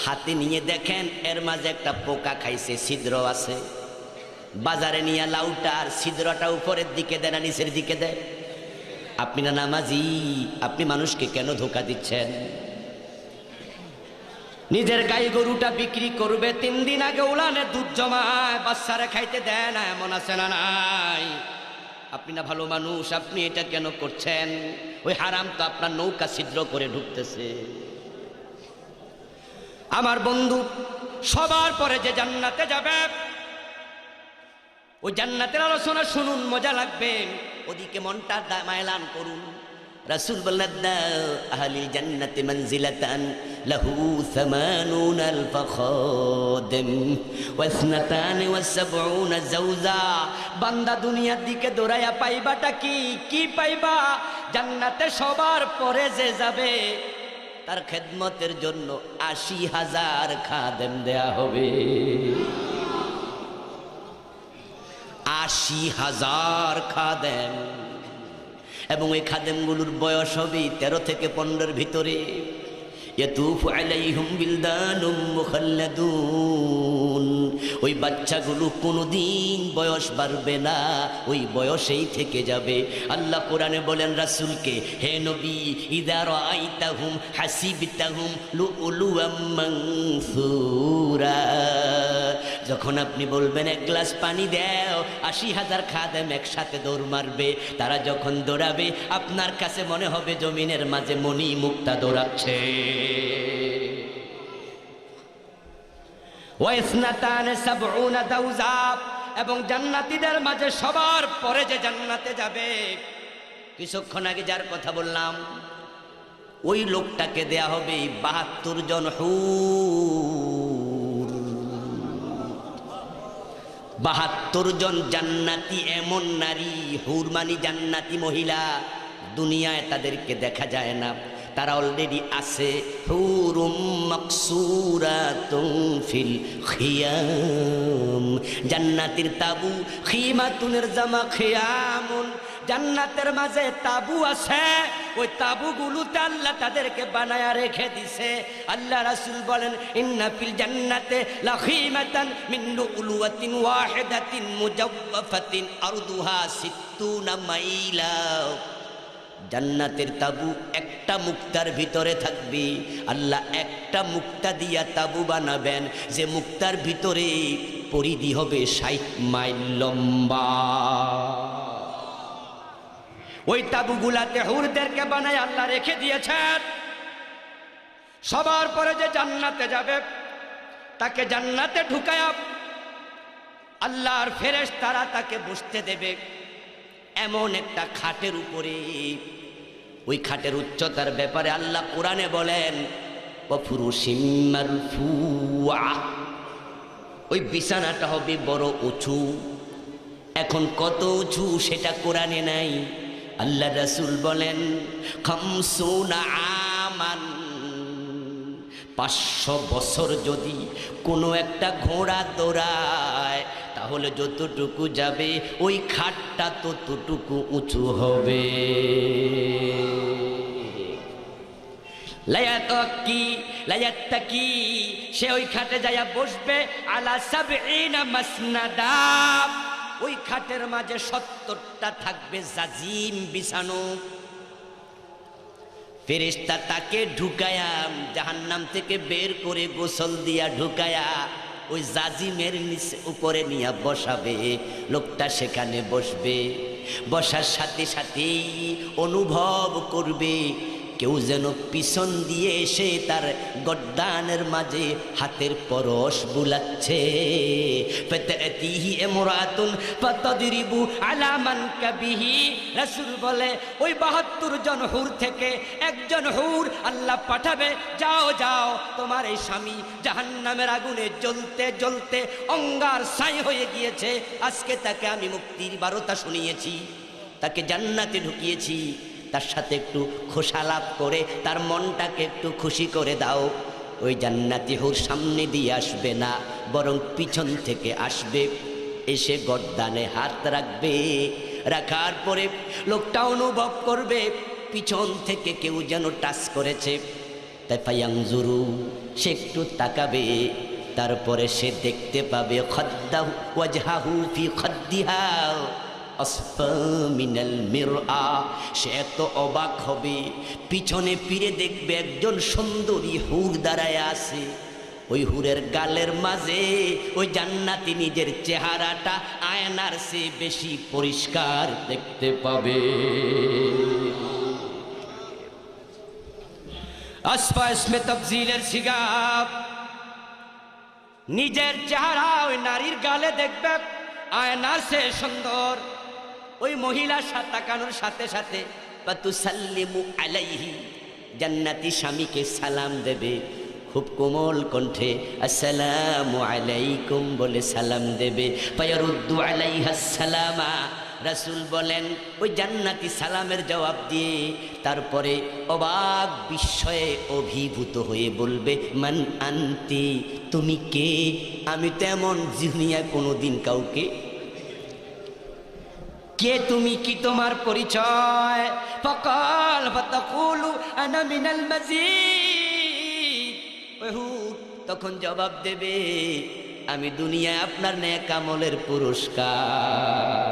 হাতে নিয়ে দেখেন এর মাঝে একটা পোকা খাইছে, ছিদ্র আছে। বাজারে নিয়ে লাউটা আর ছিদ্রটা উপরের দিকে দেয় না নিচের দিকে দেয়? আপনি না নামাজি, আপনি মানুষকে কেন ধোঁকা দিচ্ছেন? নিজের গাই গরুটা বিক্রি করবে, 3 দিন আগে উলানে দুধ জমায়, বাচ্চারা খাইতে দেয় না, এমন আছে না নাই? আপনি না ভালো মানুষ, আপনি এটা কেন করছেন? ওই হারাম তো আপনার নৌকা ছিদ্র করে ঢুকতেছে। আমার বন্ধু, সবার পরে যে জান্নাতে যাবে, ওই জান্নাতের আলোচনা শুনুন, মজা লাগবে, ওদিকে মনটা মায়লান করুন। রাসূল বললেন, আহলিল জান্নাতি মানজিলাতান লাহু 80 আলফ খাদিম ওয়া 72 জাওজা। বান্দা দুনিয়ার দিকে দৌড়াইয়া পাইবাটা কি? কি পাইবা? জান্নাতে সবার পরে যে যাবে তার খেদমতের জন্য 80,000 খাদেম দেয়া হবে। 80,000 খাদেম, এবং এই খাদেমগুলোর বয়স হবে 13 থেকে 15-এর ভিতরে। ইয়াতুফু আলাইহিম বিলদানুম মুখাল্লাদুন, ওই বাচ্চাগুলো কোনোদিন বয়স বাড়বে না, ওই বয়সেই থেকে যাবে। আল্লাহ কোরআনে বলেন রাসূলকে, হে নবী, ইযা রাআইতাহুম হাসিবতাহুম লুলুয়াম মানসুরা, যখন আপনি বলবেন 1 গ্লাস পানি দাও, 80,000 খাদেম একসাথে দৌড় মারবে। তারা যখন দৌড়াবে আপনার কাছে মনে হবে জমিনের মাঝে মণি মুক্তা দৌড়াচ্ছে। ওয়াইসনাতানে 70 দাউজা, এবং জান্নাতীদের মাঝে সবার পরে যে জান্নাতে যাবে, কিছুক্ষণ আগে যার কথা বললাম, ওই লোকটাকে দেয়া হবে 72 জন হুর। 72 জন জান্নাতি এমন নারী, হুর মানি জান্নাতি মহিলা, দুনিয়ায় তাদেরকে দেখা যায় না, তারা অলরেডি আছে। হুরুম মাকসুরাতুন ফিল খিয়াম, জান্নাতের তাবু, খিমাতুনের জামা খিয়ামুন, জান্নাতের মাঝে তাবু আছে, ওই তাবুগুলোতে আল্লাহ তাদেরকে বানায়া রেখে দিছে। আল্লাহ রাসূল বলেন, ইন্না ফিল জান্নাতে লাখিমাতান মিন লুলুয়াতিন ওয়াহিদাতিন মুজাওয়াফাতিন আরদুহা 60 মাইলা, জান্নাতের তাবু একটা মুক্তার ভিতরে থাকবে। আল্লাহ একটা মুক্তা দিয়া তাবু বানাবেন, যে মুক্তার ভিতরে পরিধি হবে 60 মাইল লম্বা। ওই তাবুগুলাতে হুরদেরকে বানায় আল্লাহ রেখে দিয়েছেন। সবার পরে যে জান্নাতে যাবে তাকে জান্নাতে ঢুকায় আল্লাহর ফেরেশতারা তাকে বসতে দেবে এমন একটা খাটের উপরে। ওই খাটের উচ্চতার ব্যাপারে আল্লাহ কোরআনে বলেন ওয়াফুরুশিম মারফুআ, ওই বিছানাটা হবে বড় উঁচু। এখন কত উঁচু সেটা কোরআনে নাই। আল্লাহ রাসূল বলেন খামসুনা আমান, 500 বছর যদি কোনো একটা ঘোড়া দৌড়ায় তাহলে যতটুকু যাবে ওই খাটটা ততটুকু উঁচু হবে। লায়াত্তাকি, সে ওই খাটে যাইয়া বসবে আলা সাবঈনা মাসনাদা, ওই খাটের মাঝে 70টা থাকবে জাজিম বিছানো। ফেরেশতা তাকে ঢুকায়া জাহান্নাম থেকে বের করে গোসল দিয়া ঢুকায়া ওই জাজিমের নিচে উপরে নিয়ে বসাবে। লোকটা সেখানে বসবে, বসার সাথে সাথেই অনুভব করবে কেউ যেন পিছন দিয়ে এসে তার গর্দানের মাঝে হাতের পরশ বুলাচ্ছে। ফাতাতিহি ইমরাতুন ফাতাদরিবু আলা মানকাবিহি, রাসূল বলে ওই 72 জন হুর থেকে একজন হুর আল্লাহ পাঠাবে, যাও যাও তোমার এই স্বামী জাহান্নামের আগুনে জ্বলতে জ্বলতে অঙ্গার ছাই হয়ে গিয়েছে, আজকে তাকে আমি মুক্তির বার্তা শুনিয়েছি, তাকে জান্নাতে ঢুকিয়েছি, তার সাথে একটু খোশালাপ করে তার মনটাকে একটু খুশি করে দাও। ওই জান্নাতি হুর সামনে দিয়ে আসবে না, বরং পিছন থেকে আসবে, এসে গর্দানে হাত রাখবে। রাখার পরে লোকটা অনুভব করবে পিছন থেকে কেউ যেন টাচ করেছে। তাই ফায়াংজুরু, সে একটু তাকাবে, তারপরে সে দেখতে পাবে খদ্দাহু ওয়াজহাহু ফি খদ্দিহা আসফা মিনাল মিরআ। সে এত অবাক হবে, পিছনে ফিরে দেখবে একজন সুন্দরী হুর দাঁড়ায় আছে। ওই হুরের গালের মাঝে ওই জান্নাতি নিজের চেহারাটা আয়নার চেয়ে বেশি পরিষ্কার দেখতে পাবে। আসফা ইসমে তাফজিলের সিগাব, নিজের চেহারা ওই নারীর গালে দেখবে আয়নার চেয়ে সুন্দর। ওই মহিলার সাথে তাকানোর সাথে সাথে পাতুসাল্লিমু আলাইহি, জান্নাতি স্বামীকে সালাম দেবে খুব কোমল কণ্ঠে, আসসালামু আলাইকুম বলে সালাম দেবে। ফায়ারুদ্দু আলাইহাস সালামা, রাসূল বলেন ওই জান্নাতি সালামের জবাব দিয়ে তারপরে অবাক বিস্ময়ে অভিভূত হয়ে বলবে মান আনতি, তুমি কে? আমি তো এমন দুনিয়ায় কোনোদিন কাউকে, কে তুমি, কি তোমার পরিচয়? ফাকাল ফাতাকুলু আনা মিনাল মাজিদ, তখন জবাব দেবে আমি দুনিয়ায় আপনার নেক আমলের পুরস্কার।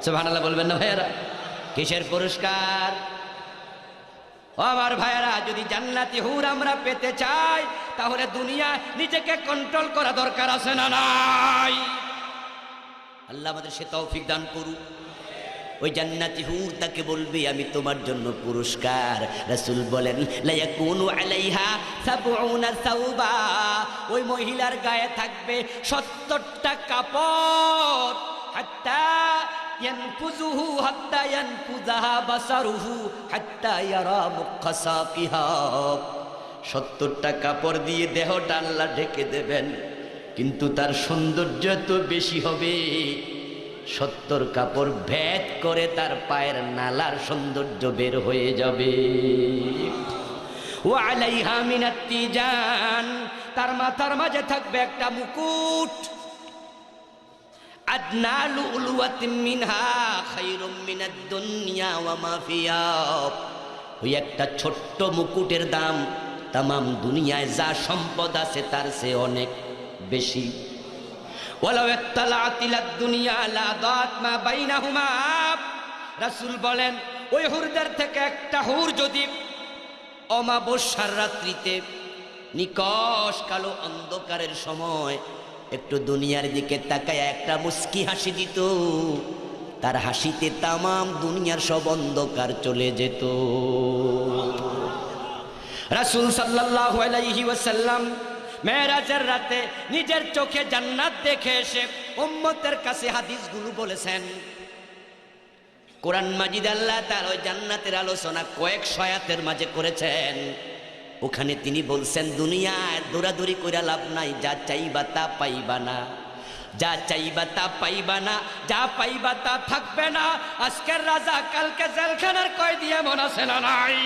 সুবহানাল্লাহ বলবেন না ভাইয়ারা? কিসের পুরস্কার? ও আমার ভাইয়ারা, যদি জান্নাতি হুর আমরা পেতে চাই তাহলে দুনিয়া নিজেকে কন্ট্রোল করা দরকার আছে না নাই? আল্লাহ আমাদের সে তৌফিক দান করুক। ওই জান্নাতি হুর তাকে বলবে আমি তোমার জন্য পুরস্কার। রাসূল বলেন লা ইয়াকুনু আলাইহা ৭০ সাওবা, ওই মহিলার গায়ে থাকবে ৭০টা কাপড়। হাত্তা ইয়ানফুযুহু হাত্তা ইয়ানফুযাহা বাসারুহু হাত্তা ইয়ারা মুকসাকিহা, ৭০টা কাপড় দিয়ে দেহটা আল্লাহ ঢেকে দেবেন, কিন্তু তার সৌন্দর্য এত বেশি হবে ৭০ কাপড় ভেদ করে তার পায়ের নালার সৌন্দর্য বের হয়ে যাবে। ওয়া আলাইহা মিনাত তিজান, তার মাথার মাঝে থাকবে একটা মুকুট। আদনা লুলুয়াতিন মিনহা খায়রুম মিনাদ দুনিয়া ওয়া মা ফিহা, ওই একটা ছোট্ট মুকুটের দাম তামাম দুনিয়ায় যা সম্পদ আছে তার চেয়ে অনেক বেশি। ওয়ালাউ ইত্তালাআতিলাদ দুনিয়া লা দাত মা বাইনাহুমা, রাসূল বলেন ওই হুরদের থেকে একটা হুর যদি অমাবস্যার রাত্রিতে নিকষ কালো অন্ধকারের সময় একটু দুনিয়ার দিকে তাকায় একটা মুস্কি হাসি দিত, তার হাসিতে তামাম দুনিয়ার সব অন্ধকার চলে যেত। রাসূল সাল্লাল্লাহু আলাইহি ওয়াসাল্লাম মেরাজের রাতে নিজের চোখে জান্নাত দেখে এসে উম্মতের কাছে হাদিসগুলো বলেছেন। কোরআন মাজিদ আল্লাহ তাআলা ওই জান্নাতের আলোচনা কয়েকশো আয়াতের মাঝে করেছেন। ওখানে তিনি বলছেন, দুনিয়ায় দৌড়াদৌড়ি কইরা লাভ নাই, যা চাইবা তা পাইবা না, যা চাইবা তা পাইবা না, যা পাইবা তা থাকবে না। আজকের রাজা কালকে জেলখানার কয়েদি এমন আছে না নাই?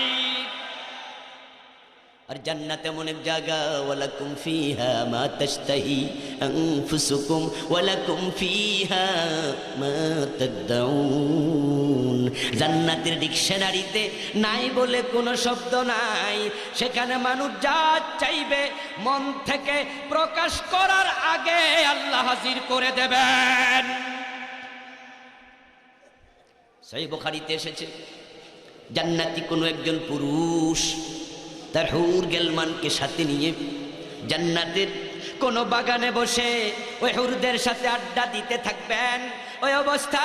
আর জান্নাতে এমন এক জায়গা, ওয়ালাকুম ফিহা মা তাশতাহি আনফুসুকুম ওয়ালাকুম ফিহা মা তাদউন। জান্নাতের ডিকশনারিতে নাই বলে কোনো শব্দ নাই। সেখানে মানুষ যা চাইবে মন থেকে প্রকাশ করার আগে আল্লাহ হাজির করে দেবেন। সহিহ বুখারীতে এসেছে, জান্নাতি কোনো একজন পুরুষ তার হুর গেলমানকে সাথে নিয়ে জান্নাতের কোন বাগানে বসে ওই হুরদের সাথে আড্ডা দিতে থাকবেন। ওই অবস্থা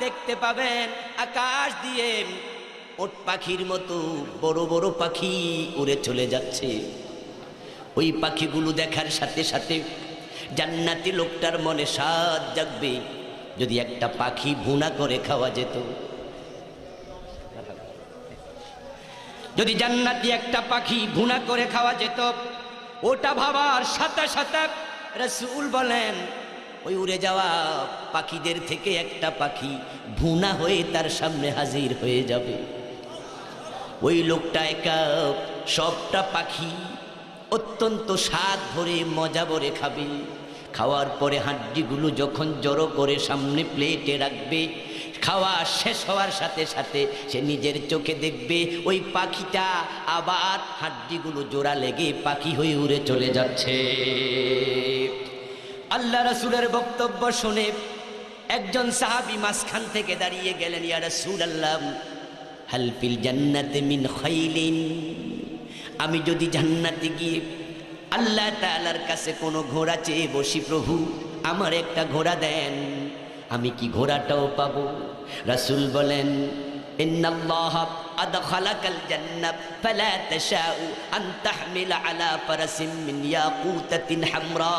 দেখতে পাবেন আকাশ দিয়ে ওট পাখির মতো বড় বড় পাখি উড়ে চলে যাচ্ছে। ওই পাখিগুলো দেখার সাথে সাথে জান্নাতি লোকটার মনে স্বাদ জাগবে, যদি একটা পাখি ভুনা করে খাওয়া যেত। যদি জান্নাতি একটা পাখি ভুনা করে খাওয়া যেত, ওটা ভাবার সাথে সাথে রাসূল বলেন ওই উড়ে যাওয়া পাখিদের থেকে একটা পাখি ভুনা হয়ে তার সামনে হাজির হয়ে যাবে। ওই লোকটা একা সবটা পাখি অত্যন্ত স্বাদ ভরে মজা ভরে খাবে। খাওয়ার পরে হাড্ডিগুলো যখন জড়ো করে সামনে প্লেটে রাখবে, খাওয়া শেষ হওয়ার সাথে সাথে সে নিজের চোখে দেখবে ওই পাখিটা আবার হাড্ডিগুলো জোড়া লেগে পাখি হয়ে উড়ে চলে যাচ্ছে। আল্লাহ রাসূলের বক্তব্য শুনে একজন সাহাবী মাঝখান থেকে দাঁড়িয়ে গেলেন, ইয়া রাসূলাল্লাহ, হাল ফিল জান্নাতি মিন খাইলিন, আমি যদি জান্নাতে গিয়ে আল্লাহ তাআলার কাছে কোনো ঘোড়া চেয়ে বসি, প্রভু আমার একটা ঘোড়া দেন, আমি কি ঘোড়াটাও পাবো? রাসূল বলেন, ইন্নাল্লাহ আদখালাকাল জান্নাহ ফালা তাশাউ আন তাহমিলা আলা ফারাসিন মিন ইয়াকুতাতিন হামরা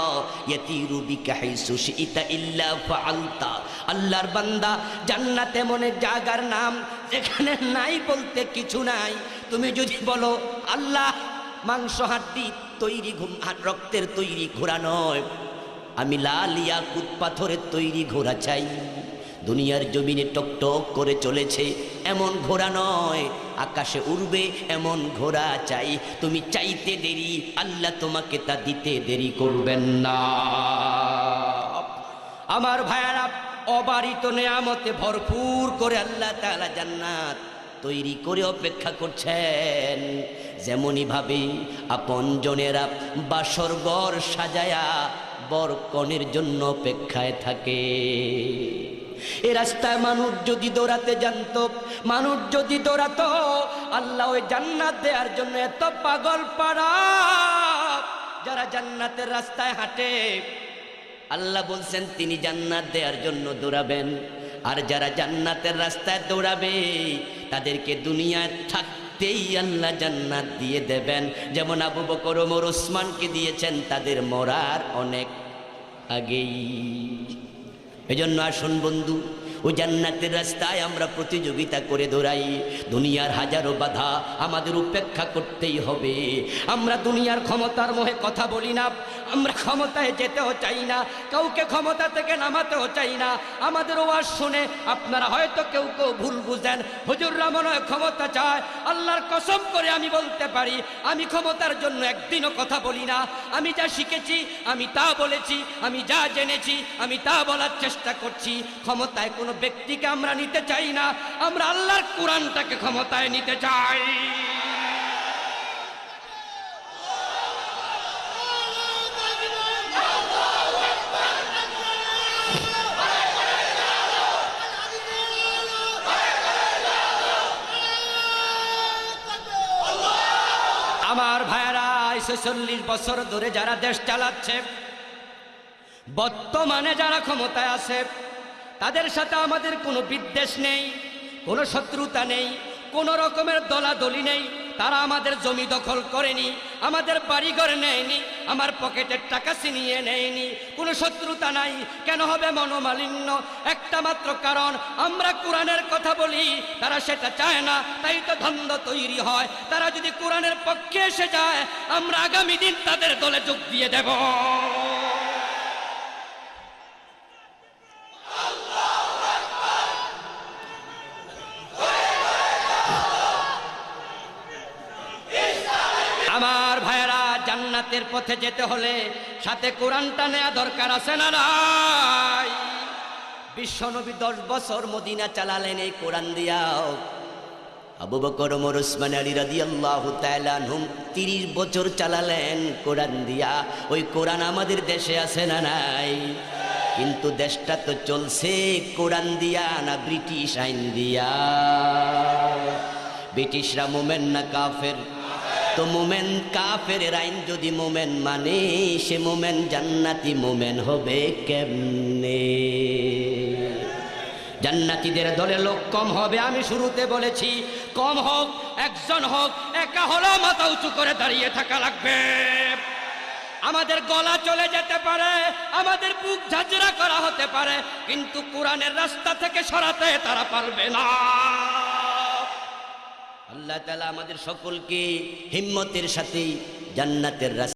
ইয়াতিরু বিকা হাইসু শিইতা ইল্লা ফাআলতা। আল্লাহর বান্দা, জান্নাতে মনে জায়গার নাম যেখানে নাই বলতে কিছু নাই। তুমি যদি বলো আল্লাহ মাংস হাড্ডি তৈরি রক্তের তৈরি ঘোড়া নয়, আমি লাল ইয়াকুত পাথরের তৈরি ঘোড়া চাই, দুনিয়ার জমিনে টকটক করে চলেছে এমন ঘোড়া নয়, আকাশে উড়বে এমন ঘোড়া চাই। তুমি চাইতে দেরি, আল্লাহ তোমাকে তা দিতে দেরি করবেন না। আমার ভাইয়ারা, অবারিত নেয়ামতে ভরপুর করে আল্লাহ তাআলা জান্নাত তৈরি করে অপেক্ষা করছেন। যেমনই ভাবে আপনজনেরা বাসর ঘর সাজায়া বর কনের জন্য অপেক্ষায় থাকে। এ রাস্তায় মানুষ যদি দৌড়াতে জানতো, মানুষ যদি দৌড়াতো, আল্লাহ ওই জান্নাত দেওয়ার জন্য এত পাগল পাড়া। যারা জান্নাতের রাস্তায় হাঁটে, আল্লাহ বলছেন তিনি জান্নাত দেওয়ার জন্য দৌড়াবেন। আর যারা জান্নাতের রাস্তায় দৌড়াবে তাদেরকে দুনিয়ায় থাকতেই আল্লাহ জান্নাত দিয়ে দেবেন। যেমন আবু বকর, ওমর, ওসমানকে দিয়েছেন তাদের মরার অনেক আগেই। এজন্য আসুন বন্ধু, ওই জান্নাতের রাস্তায় আমরা প্রতিযোগিতা করে দৌড়াই। দুনিয়ার হাজারো বাধা আমাদের উপেক্ষা করতেই হবে। আমরা দুনিয়ার ক্ষমতার মোহে কথা বলি না, আমরা ক্ষমতায় যেতেও চাই না, কাউকে ক্ষমতা থেকে নামাতেও চাই না। আমাদের ওয়াজ শুনে আপনারা হয়তো কেউ কেউ ভুল বুঝেন, হুজুররা মনে হয় ক্ষমতা চায়। আল্লাহর কসম করে আমি বলতে পারি, আমি ক্ষমতার জন্য একদিনও কথা বলি না। আমি যা শিখেছি আমি তা বলেছি, আমি যা জেনেছি আমি তা বলার চেষ্টা করছি। ক্ষমতায় কোনো ব্যক্তিকে আমরা নিতে চাই না, আমরা আল্লাহর কোরআনটাকে ক্ষমতায় নিতে চাই। আমার ভাইয়েরা, ৪৬ বছর ধরে যারা দেশ চালাচ্ছে, বর্তমানে যারা ক্ষমতায় আছে, তাদের সাথে আমাদের কোনো বিদ্বেষ নেই, কোনো শত্রুতা নেই, কোনো রকমের দলাদলি নেই। তারা আমাদের জমি দখল করেনি, আমাদের বাড়িঘর নেয়নি, আমার পকেটের টাকা ছিনিয়ে নেয়নি, কোনো শত্রুতা নাই। কেন হবে মনোমালিন্য? একটা মাত্র কারণ, আমরা কোরআনের কথা বলি, তারা সেটা চায় না, তাই তো দ্বন্দ্ব তৈরি হয়। তারা যদি কোরআনের পক্ষে এসে যায়, আমরা আগামী দিন তাদের দলে যোগ দিয়ে দেব। আমার ভাইয়েরা, জান্নাতের পথে যেতে হলে সাথে কোরআনটা নেওয়া দরকার আছে না নাই? বিশ্বনবী 10 বছর মদিনা চালালেন এই কোরআন দিয়াও। আবু বকর, ওমর, ওসমান, আলী রাদিয়াল্লাহু তাআলা আনহুম 30 বছর চালালেন কোরআন দিয়া। ওই কোরআন আমাদের দেশে আছে না নাই? কিন্তু দেশটা তো চলছে কোরআন দিয়া না ব্রিটিশ আইন দিয়া? ব্রিটিশরা মোমেন না কাফের? তো মোমেন কাফের আইন যদি মোমেন মানে, সে মোমেন জান্নাতি মোমেন হবে কেমনে? জান্নাতীদের দলে লোক কম হবে, আমি শুরুতে বলেছি। কম হোক, একজন হোক, একা হলেও মাথা উঁচু করে দাঁড়িয়ে থাকা লাগবে। আমাদের গলা চলে যেতে পারে, আমাদের বুক ঝাঁঝরা করা হতে পারে, কিন্তু কোরআনের রাস্তা থেকে সরাতে তারা পারবে না। আল্লাহ তাআলা আমাদের সকলকে হিম্মতের সাথে জান্নাতের রাস্তা